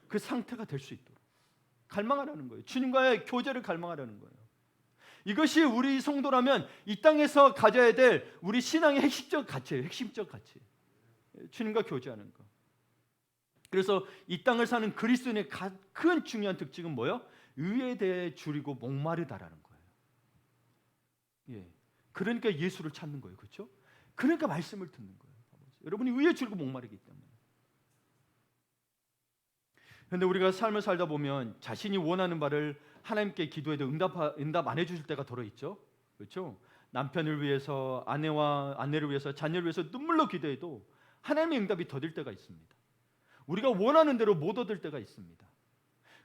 A: 그 상태가 될 수 있도록 갈망하라는 거예요. 주님과의 교제를 갈망하라는 거예요. 이것이 우리 성도라면 이 땅에서 가져야 될 우리 신앙의 핵심적 가치예요. 핵심적 가치. 주님과 교제하는 거. 그래서 이 땅을 사는 그리스도인의 큰 중요한 특징은 뭐예요? 의에 대해 줄이고 목마르다라는 거예요. 그러니까 예수를 찾는 거예요. 그렇죠? 그러니까 말씀을 듣는 거예요. 여러분이 의에 줄이고 목마르기 때문에. 그런데 우리가 삶을 살다 보면 자신이 원하는 바를 하나님께 기도해도 응답 안 해주실 때가 더러 있죠. 그렇죠? 남편을 위해서, 아내를 위해서, 자녀를 위해서 눈물로 기도해도 하나님의 응답이 더딜 때가 있습니다. 우리가 원하는 대로 못 얻을 때가 있습니다.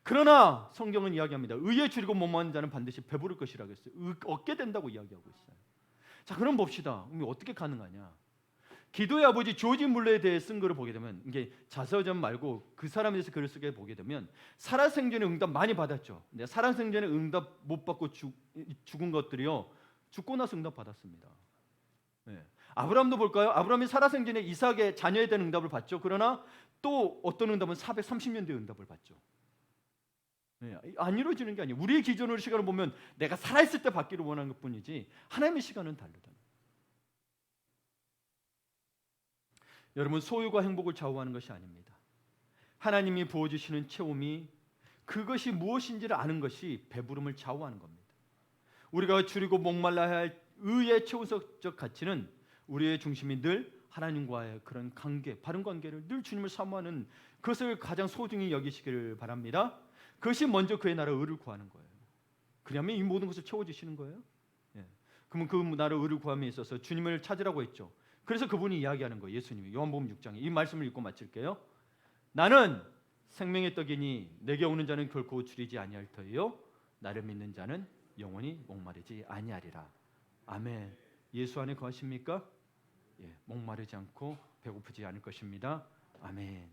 A: 그러나 성경은 이야기합니다. 의에 줄이고 목마른 자는 반드시 배부를 것이라고 했어요. 얻게 된다고 이야기하고 있어요. 자, 그럼 봅시다. 어떻게 가능하냐? 기도의 아버지 조지 물러에 대해 쓴 글을 보게 되면 이게 자서전 말고 그 사람에 대해서 글을 쓰게 보게 되면 살아생전에 응답 많이 받았죠. 근데 살아생전에 응답 못 받고 죽은 것들이요. 죽고 나서 응답 받았습니다. 아브라함도 볼까요? 아브라함이 살아생전에 이삭의 자녀에 대한 응답을 받죠. 그러나 또 어떤 응답은 430년 뒤에 응답을 받죠. 안 이루어지는 게 아니에요. 우리의 기준으로 시간을 보면 내가 살아있을 때 받기를 원하는 것뿐이지 하나님의 시간은 다르다. 여러분, 소유가 행복을 좌우하는 것이 아닙니다. 하나님이 부어주시는 채움이 그것이 무엇인지를 아는 것이 배부름을 좌우하는 겁니다. 우리가 줄이고 목말라야 할 의의 최우선적 가치는 우리의 중심이 늘 하나님과의 그런 관계, 바른 관계를 늘 주님을 사모하는 그것을 가장 소중히 여기시기를 바랍니다. 그것이 먼저 그의 나라 의를 구하는 거예요. 그러면 이 모든 것을 채워주시는 거예요. 그러면 그 나라 의를 구함에 있어서 주님을 찾으라고 했죠. 그래서 그분이 이야기하는 거예요. 예수님이 요한복음 6장에 이 말씀을 읽고 마칠게요. 나는 생명의 떡이니 내게 오는 자는 결코 줄이지 아니할 터이요 나를 믿는 자는 영원히 목마르지 아니하리라. 아멘. 예수 안에 거하십니까? 목마르지 않고 배고프지 않을 것입니다. 아멘.